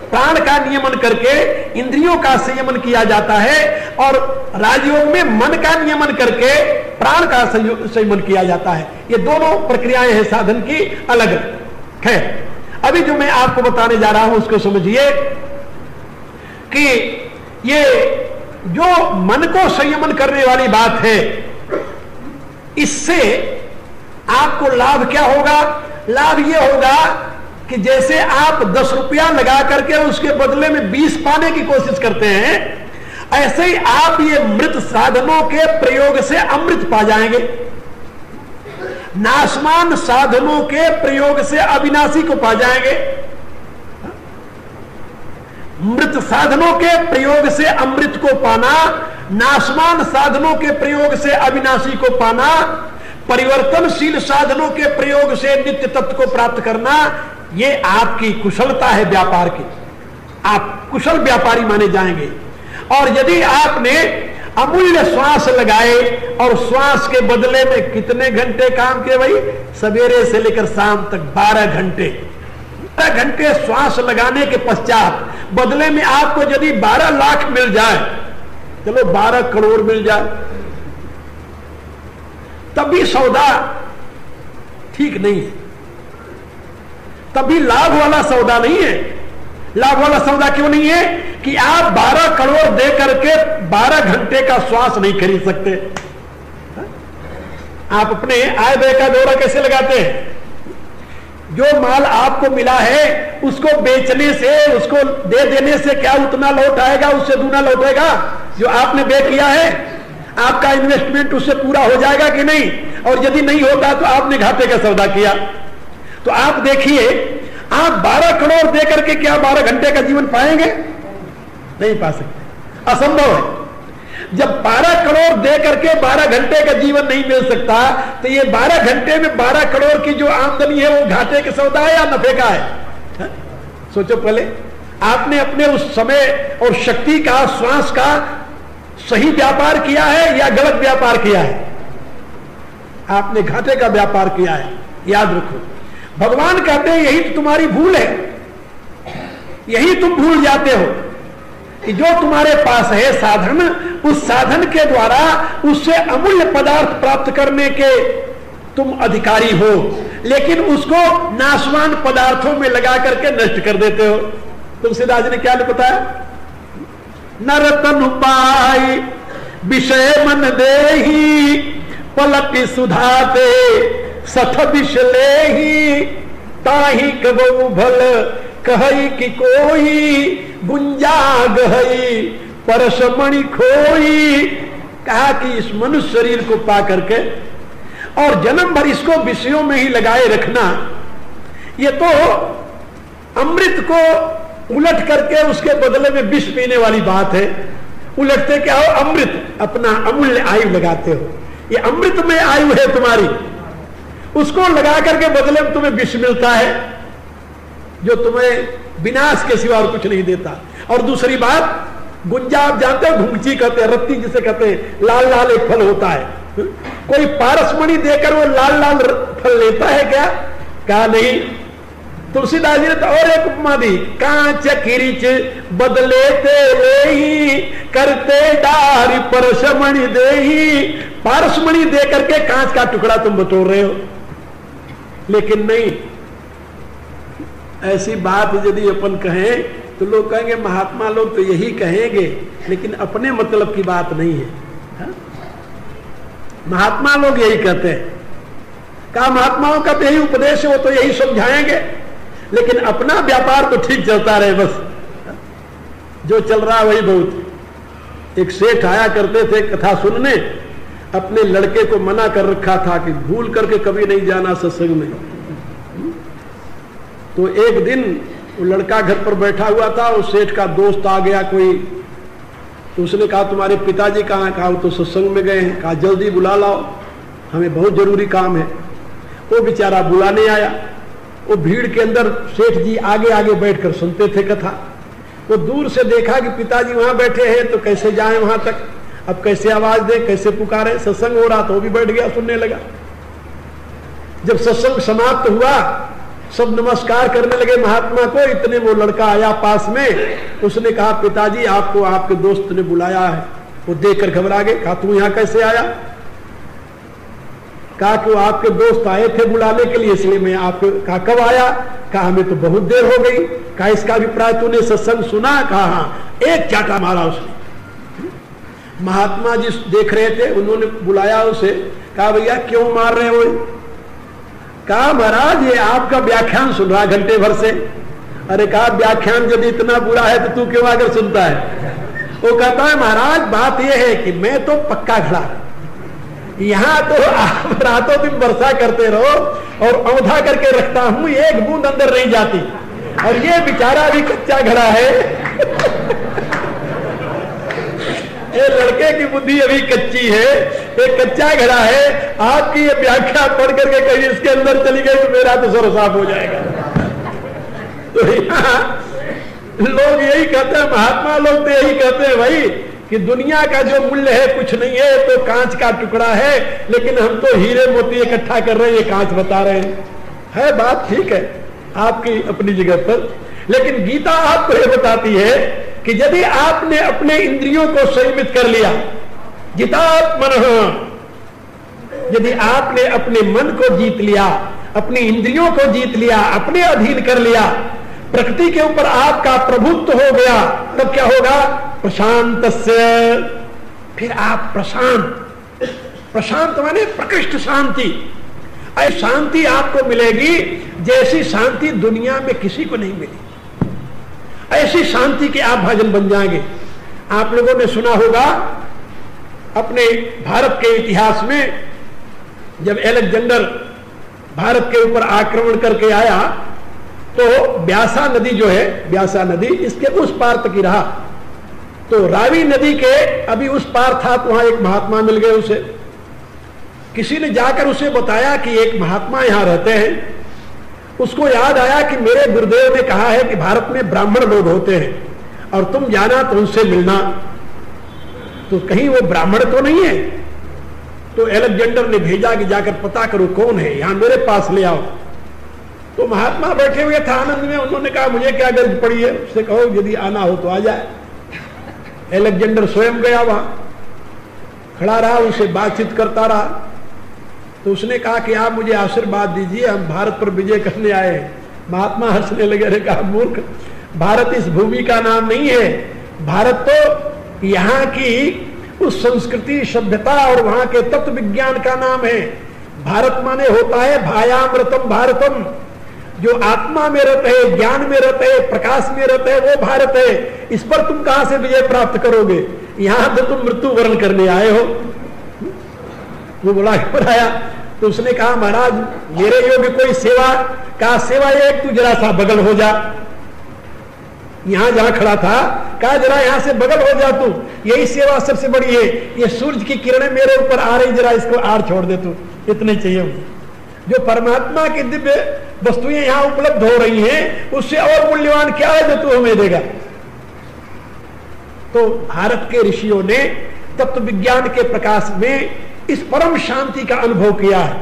प्राण का नियमन करके इंद्रियों का संयमन किया जाता है, और राजयोग में मन का नियमन करके प्राण का संयमन किया जाता है। ये दोनों प्रक्रियाएं हैं साधन की अलग है। अभी जो मैं आपको बताने जा रहा हूं उसको समझिए कि ये जो मन को संयमन करने वाली बात है, इससे आपको लाभ क्या होगा? लाभ ये होगा कि जैसे आप 10 रुपया लगा करके उसके बदले में 20 पाने की कोशिश करते हैं, ऐसे ही आप ये मृत साधनों के प्रयोग से अमृत पा जाएंगे। नाशमान साधनों के प्रयोग से अविनाशी को पा जाएंगे। मृत साधनों के प्रयोग से अमृत को पाना, नाशवान साधनों के प्रयोग से अविनाशी को पाना, परिवर्तनशील साधनों के प्रयोग से नित्य तत्व को प्राप्त करना, ये आपकी कुशलता है व्यापार की। आप कुशल व्यापारी माने जाएंगे। और यदि आपने अमूल्य श्वास लगाए और श्वास के बदले में कितने घंटे काम किए भाई, सवेरे से लेकर शाम तक 12 घंटे, 12 घंटे श्वास लगाने के पश्चात बदले में आपको यदि 12 लाख मिल जाए, चलो 12 करोड़ मिल जाए, तभी सौदा ठीक नहीं है, तभी लाभ वाला सौदा नहीं है। लाभ वाला सौदा क्यों नहीं है कि आप 12 करोड़ दे करके 12 घंटे का श्वास नहीं खरीद सकते। आप अपने आय व्यय का ब्यौरा कैसे लगाते हैं? जो माल आपको मिला है उसको बेचने से, उसको दे देने से क्या उतना लौट आएगा? उससे दूना लौटेगा जो आपने व्यय किया है। आपका इन्वेस्टमेंट उससे पूरा हो जाएगा कि नहीं? और यदि नहीं होता तो आपने घाटे का सौदा किया। तो आप देखिए, आप 12 करोड़ दे करके क्या 12 घंटे का जीवन पाएंगे? नहीं पा सकते, असंभव है। जब 12 करोड़ दे करके 12 घंटे का जीवन नहीं मिल सकता, तो ये 12 घंटे में 12 करोड़ की जो आमदनी है वो घाटे का सौदा है या नफे का है? सोचो पहले, आपने अपने उस समय और शक्ति का, श्वास का सही व्यापार किया है या गलत व्यापार किया है? आपने घाटे का व्यापार किया है, याद रखो। भगवान कहते हैं यही तो तुम्हारी भूल है, यही तुम भूल जाते हो कि जो तुम्हारे पास है साधन, उस साधन के द्वारा उससे अमूल्य पदार्थ प्राप्त करने के तुम अधिकारी हो, लेकिन उसको नाशवान पदार्थों में लगा करके नष्ट कर देते हो। तुलसीदास जी ने क्या बताया? नर तनु पाई विषय मन देही, पलटि सुधाते सठ विष लेही, ताही कबहु भल कहई कि कोई, गुंजा गहई परसमणि खोई। कहा कि इस मनुष्य शरीर को पा करके और जन्म भर इसको विषयों में ही लगाए रखना, ये तो अमृत को उलट करके उसके बदले में विष पीने वाली बात है। उलटते क्या हो? अमृत, अपना अमूल्य आयु लगाते हो। ये अमृत में आयु है तुम्हारी, उसको लगा करके बदले में तुम्हें विष मिलता है जो तुम्हें विनाश के सिवा और कुछ नहीं देता। और दूसरी बात, गुंजा आप जानते हो, घुंगची कहते हैं, रत्ती जिसे कहते हैं, लाल लाल एक फल होता है। कोई पारसमणि देकर वो लाल लाल फल लेता है क्या? कहा नहीं। तुलसीदास जी ने तो और एक उपमा दी, कांच किरीच बदले तेही, करते डारी परसमणि देही। पारसमणि दे करके कांच का टुकड़ा तुम बटोर रहे हो, लेकिन नहीं। ऐसी बात यदि अपन कहें तो लोग कहेंगे महात्मा लोग तो यही कहेंगे, लेकिन अपने मतलब की बात नहीं है। हा? महात्मा लोग यही कहते हैं। कहा महात्माओं का तो यही उपदेश है, वो तो यही समझाएंगे, लेकिन अपना व्यापार तो ठीक चलता रहे, बस जो चल रहा है वही बहुत। एक सेठ आया करते थे कथा सुनने, अपने लड़के को मना कर रखा था कि भूल करके कभी नहीं जाना सत्संग में। तो एक दिन वो लड़का घर पर बैठा हुआ था, उस सेठ का दोस्त आ गया कोई, तो उसने कहा तुम्हारे पिताजी कहाँ हैं? कहा वो तो सत्संग में गए हैं। कहा जल्दी बुला लाओ, हमें बहुत जरूरी काम है। वो बेचारा बुलाने आया। वो भीड़ के अंदर सेठ जी आगे आगे बैठकर सुनते थे कथा। वो दूर से देखा कि पिताजी वहां बैठे हैं, तो कैसे जाए वहां तक, अब कैसे आवाज दे, कैसे पुकारे। सत्संग हो रहा तो वो भी बैठ गया, सुनने लगा। जब सत्संग समाप्त हुआ, सब नमस्कार करने लगे महात्मा को, इतने वो लड़का आया पास में। उसने कहा पिताजी आपको आपके दोस्त ने बुलाया है। वो देखकर घबरा गए। कहा तू यहां कैसे आया? कहा कि वो आपके दोस्त आए थे बुलाने के लिए, इसलिए मैं आपको। कहा कब आया? कहा हमें तो बहुत देर हो गई। कहा इसका अभिप्राय तूने सत्संग सुना? कहा हाँ। एक चाटा मारा उसने। महात्मा जी देख रहे थे, उन्होंने बुलाया उसे। कहा भैया क्यों मार रहे हो? कहा महाराज ये आपका व्याख्यान सुन रहा घंटे भर से। अरे कहा व्याख्यान यदि इतना बुरा है तो तू क्यों आकर सुनता है? वो कहता है महाराज बात यह है कि मैं तो पक्का खड़ा, यहाँ तो आप रातों दिन वर्षा करते रहो और औंधा करके रखता हूं, एक बूंद अंदर नहीं जाती, और ये बेचारा भी कच्चा घड़ा है, ये लड़के की बुद्धि अभी कच्ची है, एक कच्चा घड़ा है। आपकी ये व्याख्या पढ़ करके कहीं इसके अंदर चली गई तो मेरा तो सर साफ हो जाएगा। तो यहाँ लोग यही कहते हैं, महात्मा लोग तो यही कहते हैं भाई कि दुनिया का जो मूल्य है कुछ नहीं है, तो कांच का टुकड़ा है, लेकिन हम तो हीरे मोती इकट्ठा कर रहे हैं, ये कांच बता रहे हैं। है बात ठीक है आपकी अपनी जगह पर, लेकिन गीता आपको ये बताती है कि यदि आपने अपने इंद्रियों को संयमित कर लिया, जितात्मनः, यदि आपने अपने मन को जीत लिया, अपनी इंद्रियों को जीत लिया, अपने अधीन कर लिया, प्रकृति के ऊपर आपका प्रभुत्व हो गया, तब क्या होगा? प्रशांतस्य, फिर आप प्रशांत, प्रशांत माने प्रकृष्ट शांति। ऐसी शांति आपको मिलेगी जैसी शांति दुनिया में किसी को नहीं मिली। ऐसी शांति के आप भाजन बन जाएंगे। आप लोगों ने सुना होगा अपने भारत के इतिहास में, जब अलेक्जेंडर भारत के ऊपर आक्रमण करके आया तो ब्यासा नदी जो है, ब्यासा नदी इसके उस पार तक ही रहा। तो रावी नदी के अभी उस पार था, तो वहां एक महात्मा मिल गए उसे। किसी ने जाकर उसे बताया कि एक महात्मा यहां रहते हैं। उसको याद आया कि मेरे गुरुदेव ने कहा है कि भारत में ब्राह्मण लोग होते हैं और तुम जाना तो उनसे मिलना, तो कहीं वो ब्राह्मण तो नहीं है। तो अलेक्जेंडर ने भेजा कि जाकर पता करो कौन है, यहां मेरे पास ले आओ। तो महात्मा बैठे हुए थे आनंद में, उन्होंने कहा मुझे क्या गरज पड़ी है, उससे कहो यदि आना हो तो आ जाए। अलेक्जेंडर स्वयं गया, वहां खड़ा रहा, उनसे बातचीत करता रहा। तो उसने कहा कि आप मुझे आशीर्वाद दीजिए, हम भारत पर विजय करने आए हैं। महात्मा हंसने लगे, अरे कहा मूर्ख, भारत इस भूमि का नाम नहीं है, भारत तो यहाँ की उस संस्कृति सभ्यता और वहां के तत्व विज्ञान का नाम है। भारत माने होता है भायामृतम भारतम, जो आत्मा में रहते हैं, ज्ञान में रहते हैं, प्रकाश में रहते हैं, वो भारत है। इस पर तुम कहां से विजय प्राप्त करोगे? यहां तो तुम मृत्यु वर्ण करने आए हो। वो बोला क्यों आया? तो उसने कहा महाराज मेरे योग्य कोई सेवा का सेवा एक, तू जरा सा बगल हो जा। यहां जहां खड़ा था, कहा जरा यहां से बगल हो जा, तू यही सेवा सबसे बड़ी है। ये सूरज की किरणें मेरे ऊपर आ रही, जरा इसको आड़ छोड़ दे तू, इतने चाहिए मुझे। जो परमात्मा की दिव्य वस्तुएं यहां उपलब्ध हो रही हैं, उससे और मूल्यवान क्या है जो तू हमें देगा? तो भारत के ऋषियों ने तत्व विज्ञान के प्रकाश में इस परम शांति का अनुभव किया है।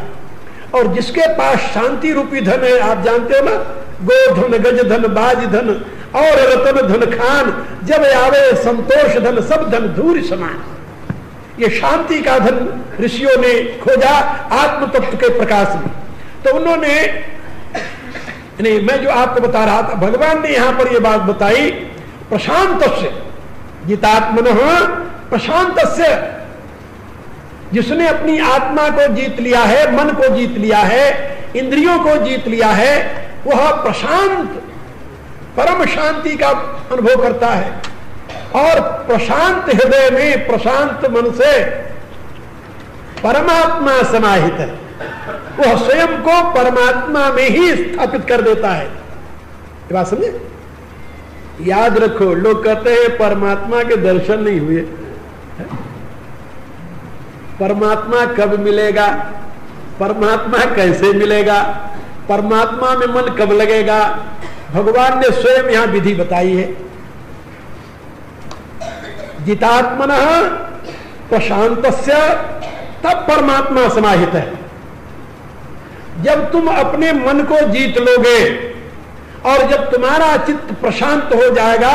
और जिसके पास शांति रूपी धन है, आप जानते हो ना, गोधन गज धन बाज धन और रतन धन खान, जब आवे संतोष धन सब धन धूर समान। ये शांति का धन ऋषियों ने खोजा आत्म तत्व के प्रकाश में। तो उन्होंने, नहीं मैं जो आपको बता रहा था, भगवान ने यहां पर यह बात बताई, प्रशांतस्य जितात्मनः प्रशांतस्य, जिसने अपनी आत्मा को जीत लिया है, मन को जीत लिया है, इंद्रियों को जीत लिया है, वह प्रशांत परम शांति का अनुभव करता है। और प्रशांत हृदय में, प्रशांत मन से परमात्मा समाहित है। वह स्वयं को परमात्मा में ही स्थापित कर देता है। ये बात समझे? याद रखो, लोग कहते हैं परमात्मा के दर्शन नहीं हुए। परमात्मा कब मिलेगा, परमात्मा कैसे मिलेगा, परमात्मा में मन कब लगेगा? भगवान ने स्वयं यहां विधि बताई है। जितात्मनः प्रशांतस्य, तब परमात्मा समाहित है। जब तुम अपने मन को जीत लोगे और जब तुम्हारा चित्त प्रशांत हो जाएगा,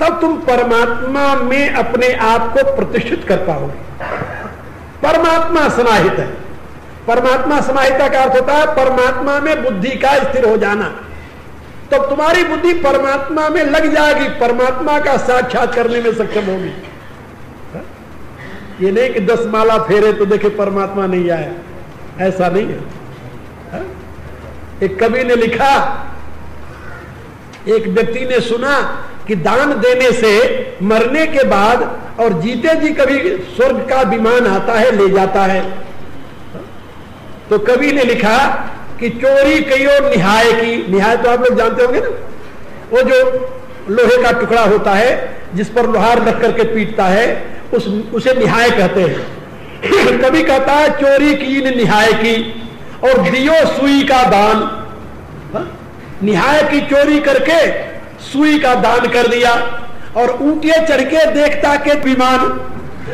तब तुम परमात्मा में अपने आप को प्रतिष्ठित कर पाओगे। परमात्मा समाहित है। परमात्मा समाहिता का अर्थ होता है परमात्मा में बुद्धि का स्थिर हो जाना। तो तुम्हारी बुद्धि परमात्मा में लग जाएगी, परमात्मा का साक्षात करने में सक्षम होगी। ये नहीं कि 10 माला फेरे तो देखे परमात्मा नहीं आया, ऐसा नहीं है। एक कवि ने लिखा, एक व्यक्ति ने सुना कि दान देने से मरने के बाद और जीते जी कभी स्वर्ग का विमान आता है, ले जाता है। तो कवि ने लिखा कि चोरी कई और निहाय की, निहाय तो आप लोग जानते होंगे ना, वो जो लोहे का टुकड़ा होता है जिस पर लोहार रख करके पीटता है, उसे निहाय कहते हैं। कभी कहता है चोरी की ने निहाय की, और दियो सुई का दान। निहाय की चोरी करके सुई का दान कर दिया, और ऊंटियां चढ़ के देखता के विमान,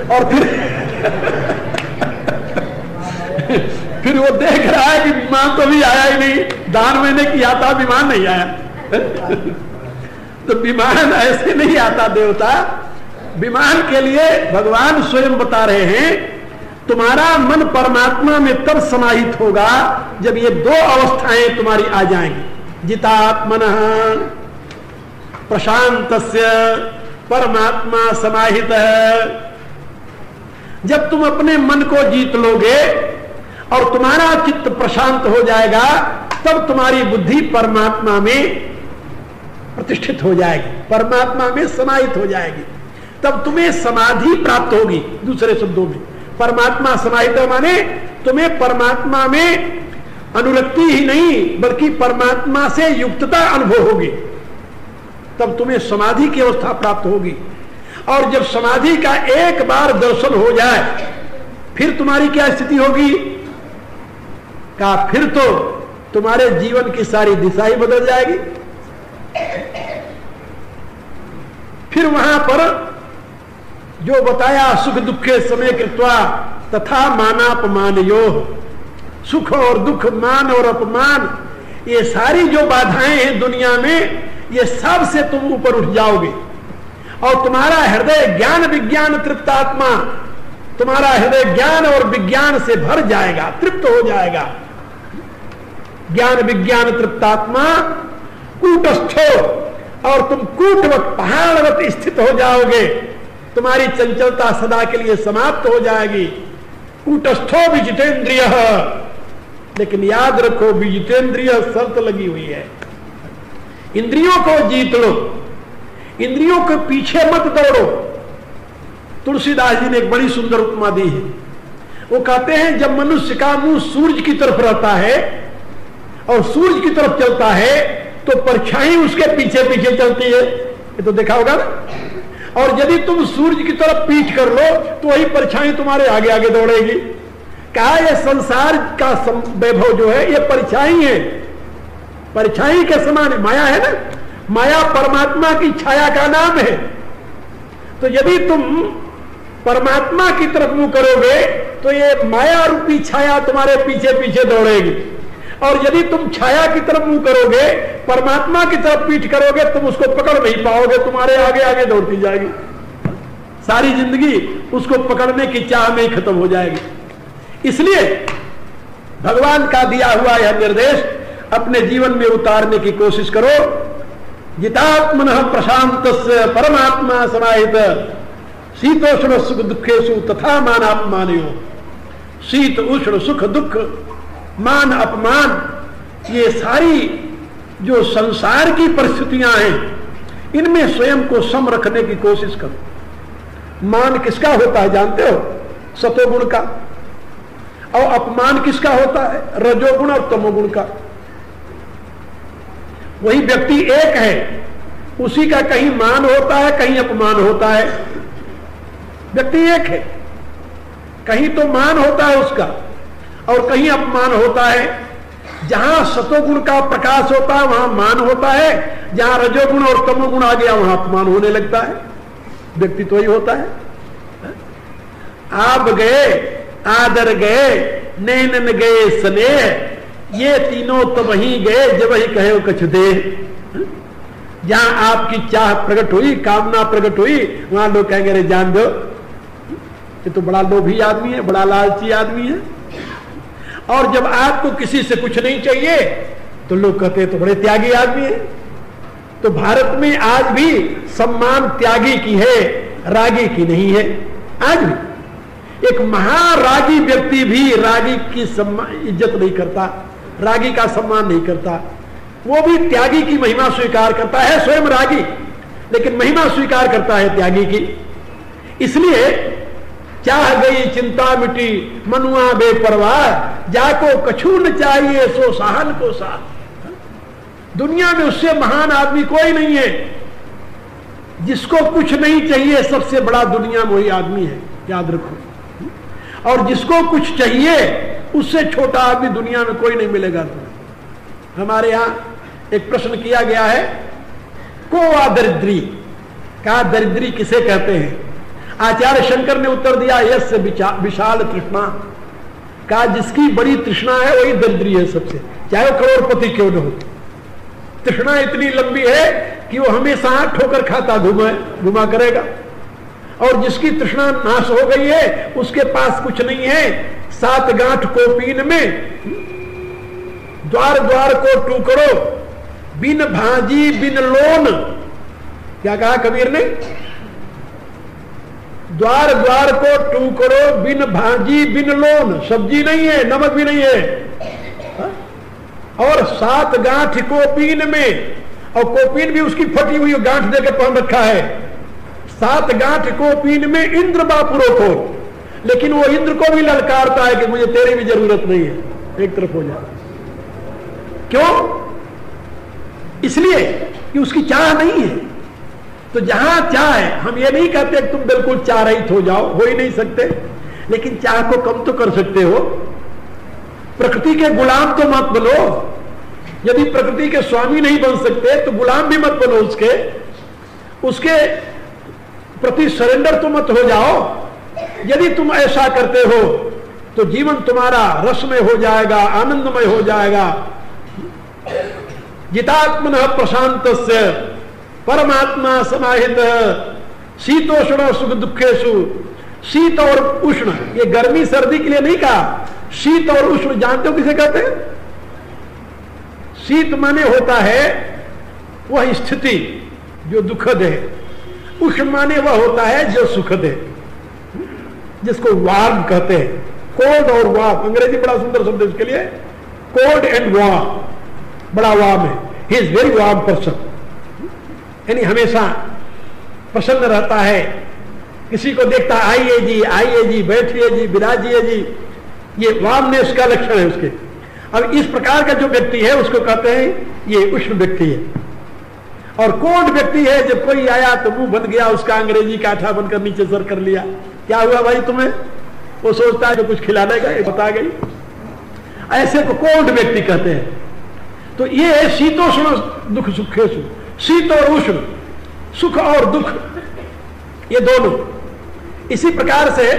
और फिर वो देख रहा है कि विमान तो भी आया ही नहीं, दान मैंने किया था, विमान नहीं आया। तो विमान ऐसे नहीं आता देवता, विमान के लिए भगवान स्वयं बता रहे हैं तुम्हारा मन परमात्मा में तब समाहित होगा जब ये दो अवस्थाएं तुम्हारी आ जाएंगी। जितात्मनः प्रशांतस्य परमात्मा समाहित है। जब तुम अपने मन को जीत लोगे और तुम्हारा चित्त प्रशांत हो जाएगा, तब तुम्हारी बुद्धि परमात्मा में प्रतिष्ठित हो जाएगी, परमात्मा में समाहित हो जाएगी, तब तुम्हें समाधि प्राप्त होगी। दूसरे शब्दों में परमात्मा समाहित माने तुम्हें परमात्मा में अनुरक्ति ही नहीं बल्कि परमात्मा से युक्तता अनुभव होगी, तब तुम्हें समाधि की अवस्था प्राप्त होगी। और जब समाधि का एक बार दर्शन हो जाए, फिर तुम्हारी क्या स्थिति होगी? कहा फिर तो तुम्हारे जीवन की सारी दिशा ही बदल जाएगी। फिर वहां पर जो बताया सुख दुखे समय कृत्वा तथा मानापमान योग, सुख और दुख, मान और अपमान, ये सारी जो बाधाएं हैं दुनिया में, ये सब से तुम ऊपर उठ जाओगे और तुम्हारा हृदय ज्ञान विज्ञान तृप्तात्मा, तुम्हारा हृदय ज्ञान और विज्ञान से भर जाएगा, तृप्त हो जाएगा। ज्ञान विज्ञान तृप्तात्मा कूटस्थो, और तुम कूटवत पहाड़वत स्थित हो जाओगे, तुम्हारी चंचलता सदा के लिए समाप्त हो जाएगी। कूटस्थो विजितेंद्रिय, लेकिन याद रखो विजितेंद्रिय शर्त लगी हुई है। इंद्रियों को जीत लो, इंद्रियों के पीछे मत दौड़ो। तुलसीदास जी ने एक बड़ी सुंदर उपमा दी है। वो कहते हैं जब मनुष्य का मुंह सूरज की तरफ रहता है और सूरज की तरफ चलता है तो परछाई उसके पीछे पीछे चलती है, ये तो देखा होगा ना। और यदि तुम सूरज की तरफ पीठ कर लो तो वही परछाई तुम्हारे आगे आगे दौड़ेगी। कहा यह संसार का वैभव जो है ये परछाई है, परछाई के समान है। माया है ना, माया परमात्मा की छाया का नाम है। तो यदि तुम परमात्मा की तरफ मुंह करोगे तो ये माया रूपी छाया तुम्हारे पीछे पीछे दौड़ेगी, और यदि तुम छाया की तरफ मुंह करोगे, परमात्मा की तरफ पीठ करोगे, तुम उसको पकड़ नहीं पाओगे, तुम्हारे आगे आगे दौड़ती जाएगी। सारी जिंदगी उसको पकड़ने की चाह में ही खत्म हो जाएगी। इसलिए भगवान का दिया हुआ यह निर्देश अपने जीवन में उतारने की कोशिश करो। जितात्मनः प्रशांतस्य परमात्मा समाहित, शीतोष्ण सुख दुखेषु तथा मानापमानयो। शीत उष्ण सुख दुख मान अपमान, ये सारी जो संसार की परिस्थितियां हैं इनमें स्वयं को सम रखने की कोशिश करो। मान किसका होता है जानते हो? सतोगुण का। और अपमान किसका होता है? रजोगुण और तमोगुण का। वही व्यक्ति एक है, उसी का कहीं मान होता है कहीं अपमान होता है। व्यक्ति एक है, कहीं तो मान होता है उसका और कहीं अपमान होता है। जहां सतोगुण का प्रकाश होता है वहां मान होता है, जहां रजोगुण और तमोगुण आ गया वहां अपमान होने लगता है। व्यक्ति तो ही होता है। आप गए, आदर गए, नैनन गए स्नेह, ये तीनों तो वहीं गए जब वही कहे कछु दे। जहां आपकी चाह प्रकट हुई, कामना प्रकट हुई, वहां लोग कहेंगे अरे जान दो, ये तो बड़ा लोभी आदमी है, बड़ा लालची आदमी है। और जब आपको किसी से कुछ नहीं चाहिए तो लोग कहते हैं तो बड़े त्यागी आदमी है। तो भारत में आज भी सम्मान त्यागी की है, रागी की नहीं है। आज भी एक महारागी व्यक्ति भी रागी की इज्जत नहीं करता, रागी का सम्मान नहीं करता। वो भी त्यागी की महिमा स्वीकार करता है, स्वयं रागी, लेकिन महिमा स्वीकार करता है त्यागी की। इसलिए चाह गई चिंता मिटी मनुआ बेपरवाह, जाको कछु न चाहिए सो साहन को साथ। दुनिया में उससे महान आदमी कोई नहीं है। जिसको कुछ नहीं चाहिए सबसे बड़ा दुनिया में वही आदमी है, याद रखो। और जिसको कुछ चाहिए उससे छोटा आदमी दुनिया में कोई नहीं मिलेगा तुम्हें। हमारे यहां एक प्रश्न किया गया है, को वा दरिद्री, कहा दरिद्री किसे कहते हैं? आचार्य शंकर ने उत्तर दिया, यस्य विशाल तृष्णा, कहा जिसकी बड़ी तृष्णा है वही दरिद्री है सबसे, चाहे वो करोड़पति क्यों न हो। तृष्णा इतनी लंबी है कि वो हमेशा ठोकर खाता घुमा करेगा। और जिसकी तृष्णा नाश हो गई है उसके पास कुछ नहीं है, 7 गांठ कोपीन में द्वार द्वार को टूकरो, बिन भाजी बिन लोन। क्या कहा कबीर ने? द्वार द्वार को टूकरो, बिन भाजी बिन लोन, सब्जी नहीं है, नमक भी नहीं है। और 7 गांठ कोपीन में, और कोपीन भी उसकी फटी हुई गांठ देकर पहन रखा है। 7 गांठ कोपीन में इंद्र बापुरों को, लेकिन वो इंद्र को भी ललकारता है कि मुझे तेरी भी जरूरत नहीं है, एक तरफ हो जाए। क्यों? इसलिए कि उसकी चाह नहीं है। तो जहां चाह है, हम ये नहीं कहते तुम बिल्कुल चाह रहित हो जाओ, हो ही नहीं सकते, लेकिन चाह को कम तो कर सकते हो। प्रकृति के गुलाम तो मत बनो। यदि प्रकृति के स्वामी नहीं बन सकते तो गुलाम भी मत बनो, उसके प्रति सरेंडर तो मत हो जाओ। यदि तुम ऐसा करते हो तो जीवन तुम्हारा रसमय हो जाएगा, आनंदमय हो जाएगा। जितात्मनः प्रशांतस्य परमात्मा समाहित शीतोष्ण सुख दुखेशु। शीत और उष्ण, ये गर्मी सर्दी के लिए नहीं कहा। शीत और उष्ण जानते हो किसे कहते हैं? शीत माने होता है वह स्थिति जो दुखद है, उष्ण माने वह होता है जो सुखद है, जिसको वार्म कहते हैं। कोल्ड और वार्म, अंग्रेजी बड़ा सुंदर शब्द है इसके लिए, कोल्ड एंड वार्म, बड़ा वार्म है। He is very warm person, यानी हमेशा प्रसन्न रहता है। किसी को देखता आइए जी, बैठिए जी, विराजिए जी, ये वार्मनेस का लक्षण है उसके। अब इस प्रकार का जो व्यक्ति है उसको कहते हैं ये उष्ण व्यक्ति है। और कोल्ड व्यक्ति है, जब कोई आया तो मुंह बंद गया उसका, अंग्रेजी काठा बनकर नीचे सर कर लिया। क्या हुआ भाई तुम्हें? वो सोचता है जो कुछ खिला देगा, ये बता गई। ऐसे को कोल्ड व्यक्ति कहते हैं। तो ये है शीतोष्ण दुख सुखेशु, शीत और उष्ण, सुख और दुख, ये दोनों। इसी प्रकार से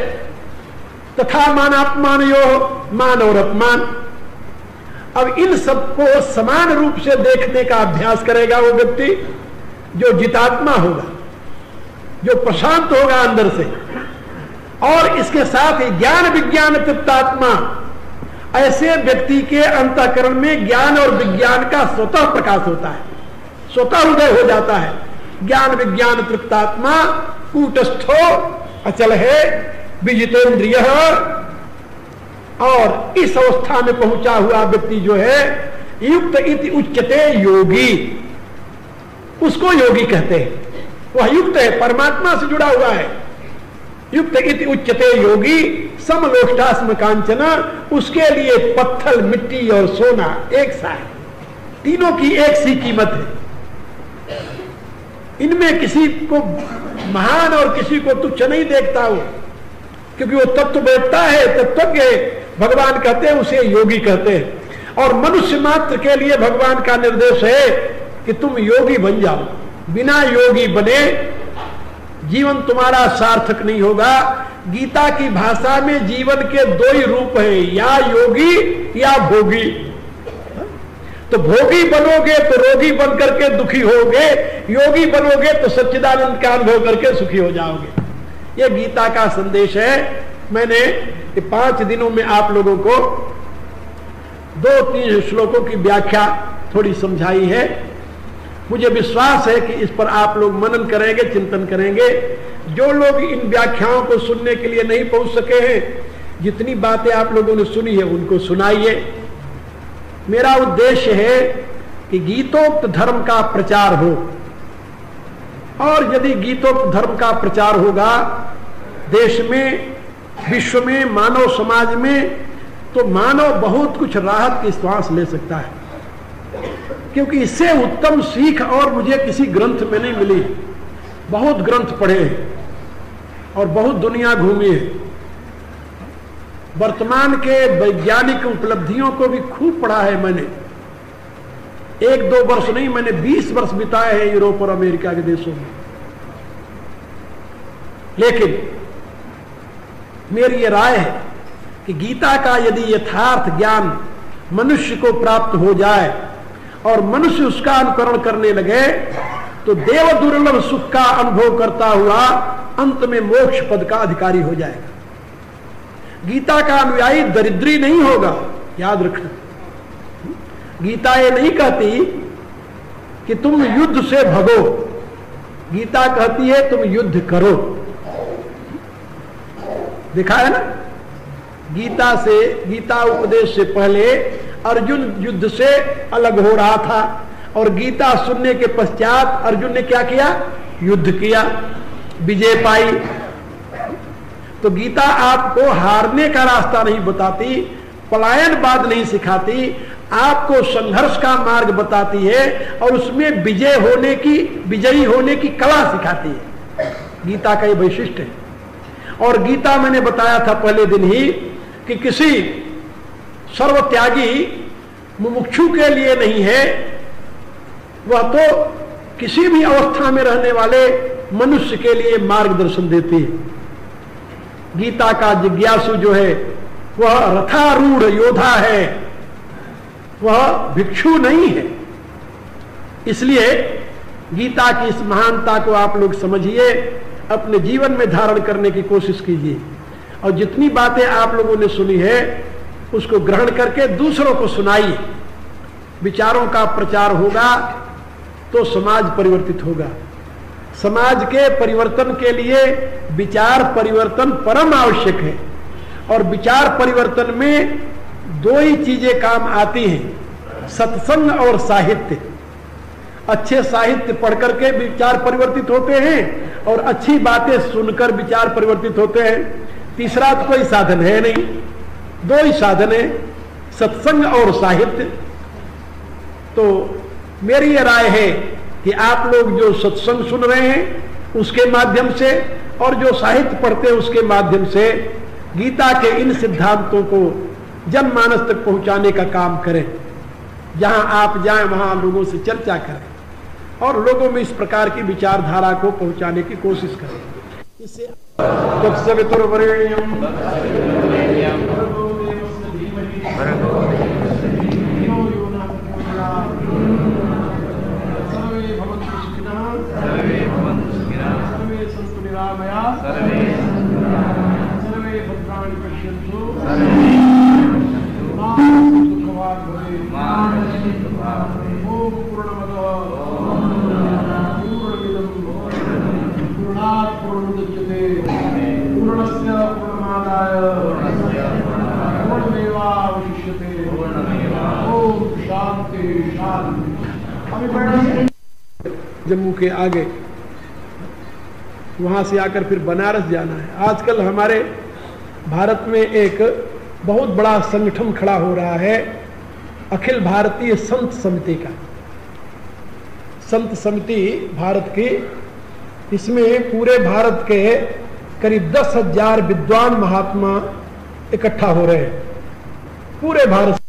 तथा मानापमान यो, मान और अपमान। अब इन सबको समान रूप से देखने का अभ्यास करेगा वो व्यक्ति जो जितात्मा होगा, जो प्रशांत होगा अंदर से। और इसके साथ ही ज्ञान विज्ञान तृप्तात्मा, ऐसे व्यक्ति के अंतःकरण में ज्ञान और विज्ञान का स्वतः प्रकाश होता है, स्वतः उदय हो जाता है। ज्ञान विज्ञान तृप्तात्मा कूटस्थो अचल है, विजितेंद्रिय। और इस अवस्था में पहुंचा हुआ व्यक्ति जो है युक्त इति उच्यते योगी, उसको योगी कहते हैं। वह युक्त है, परमात्मा से जुड़ा हुआ है। युक्त इति उच्यते योगी, समलोष्टास्म कांचना, उसके लिए पत्थर, मिट्टी और सोना एक सा है, तीनों की एक सी कीमत है। इनमें किसी को महान और किसी को तुच्छ नहीं देखता हो, क्योंकि वो तत्व बैठता है, तत्वज्ञ भगवान कहते हैं, उसे योगी कहते हैं। और मनुष्य मात्र के लिए भगवान का निर्देश है कि तुम योगी बन जाओ। बिना योगी बने जीवन तुम्हारा सार्थक नहीं होगा। गीता की भाषा में जीवन के 2 ही रूप हैं, या योगी या भोगी। तो भोगी बनोगे तो रोगी बन करके दुखी होगे, योगी बनोगे तो सच्चिदानंद का अनुभव करके सुखी हो जाओगे। यह गीता का संदेश है। मैंने 5 दिनों में आप लोगों को 2-3 श्लोकों की व्याख्या थोड़ी समझाई है। मुझे विश्वास है कि इस पर आप लोग मनन करेंगे, चिंतन करेंगे। जो लोग इन व्याख्याओं को सुनने के लिए नहीं पहुंच सके हैं, जितनी बातें आप लोगों ने सुनी है उनको सुनाइए। मेरा उद्देश्य है कि गीतोक्त धर्म का प्रचार हो, और यदि गीतोक्त धर्म का प्रचार होगा देश में, विश्व में, मानव समाज में, तो मानव बहुत कुछ राहत की श्वास ले सकता है। क्योंकि इससे उत्तम सीख और मुझे किसी ग्रंथ में नहीं मिली। बहुत ग्रंथ पढ़े हैं और बहुत दुनिया घूमी है। वर्तमान के वैज्ञानिक उपलब्धियों को भी खूब पढ़ा है मैंने। 1-2 वर्ष नहीं, मैंने 20 वर्ष बिताए हैं यूरोप और अमेरिका के देशों में। लेकिन मेरी ये राय है कि गीता का यदि यथार्थ ज्ञान मनुष्य को प्राप्त हो जाए और मनुष्य उसका अनुकरण करने लगे तो देव दुर्लभ सुख का अनुभव करता हुआ अंत में मोक्ष पद का अधिकारी हो जाएगा। गीता का अनुयायी दरिद्री नहीं होगा, याद रखना। गीता ये नहीं कहती कि तुम युद्ध से भगो, गीता कहती है तुम युद्ध करो। देखा है ना, गीता उपदेश से पहले अर्जुन युद्ध से अलग हो रहा था और गीता सुनने के पश्चात अर्जुन ने क्या किया? युद्ध किया, विजय पाई। तो गीता आपको हारने का रास्ता नहीं बताती, पलायनवाद नहीं सिखाती, आपको संघर्ष का मार्ग बताती है और उसमें विजयी होने की कला सिखाती है। गीता का ये वैशिष्ट्य है। और गीता मैंने बताया था पहले दिन ही कि किसी सर्वत्यागी मुमुक्षु के लिए नहीं है, वह तो किसी भी अवस्था में रहने वाले मनुष्य के लिए मार्गदर्शन देती है। गीता का जिज्ञासु जो है वह रथारूढ़ योद्धा है, वह भिक्षु नहीं है। इसलिए गीता की इस महानता को आप लोग समझिए, अपने जीवन में धारण करने की कोशिश कीजिए और जितनी बातें आप लोगों ने सुनी है उसको ग्रहण करके दूसरों को सुनाइए। विचारों का प्रचार होगा तो समाज परिवर्तित होगा। समाज के परिवर्तन के लिए विचार परिवर्तन परम आवश्यक है और विचार परिवर्तन में 2 ही चीजें काम आती हैं, सत्संग और साहित्य। अच्छे साहित्य पढ़ करके विचार परिवर्तित होते हैं और अच्छी बातें सुनकर विचार परिवर्तित होते हैं। तीसरा तो कोई साधन है नहीं, 2 ही साधन है, सत्संग और साहित्य। तो मेरी ये राय है कि आप लोग जो सत्संग सुन रहे हैं उसके माध्यम से और जो साहित्य पढ़ते हैं उसके माध्यम से गीता के इन सिद्धांतों को जनमानस तक पहुंचाने का काम करें। जहां आप जाएं वहां लोगों से चर्चा करें और लोगों में इस प्रकार की विचारधारा को पहुंचाने की कोशिश करें। इससे सर्वे भद्राणि पश्यन्तु ओम पूर्णमदः पूर्णमिदं पूर्णात् पूर्णमुदच्यते पूर्णस्य पूर्णमादाय पूर्णमेवावशिष्यते। ओम शांति शांति। जम्मू के आगे वहां से आकर फिर बनारस जाना है। आजकल हमारे भारत में एक बहुत बड़ा संगठन खड़ा हो रहा है, अखिल भारतीय संत समिति का। संत समिति भारत की, इसमें पूरे भारत के करीब 10,000 विद्वान महात्मा इकट्ठा हो रहे हैं, पूरे भारत।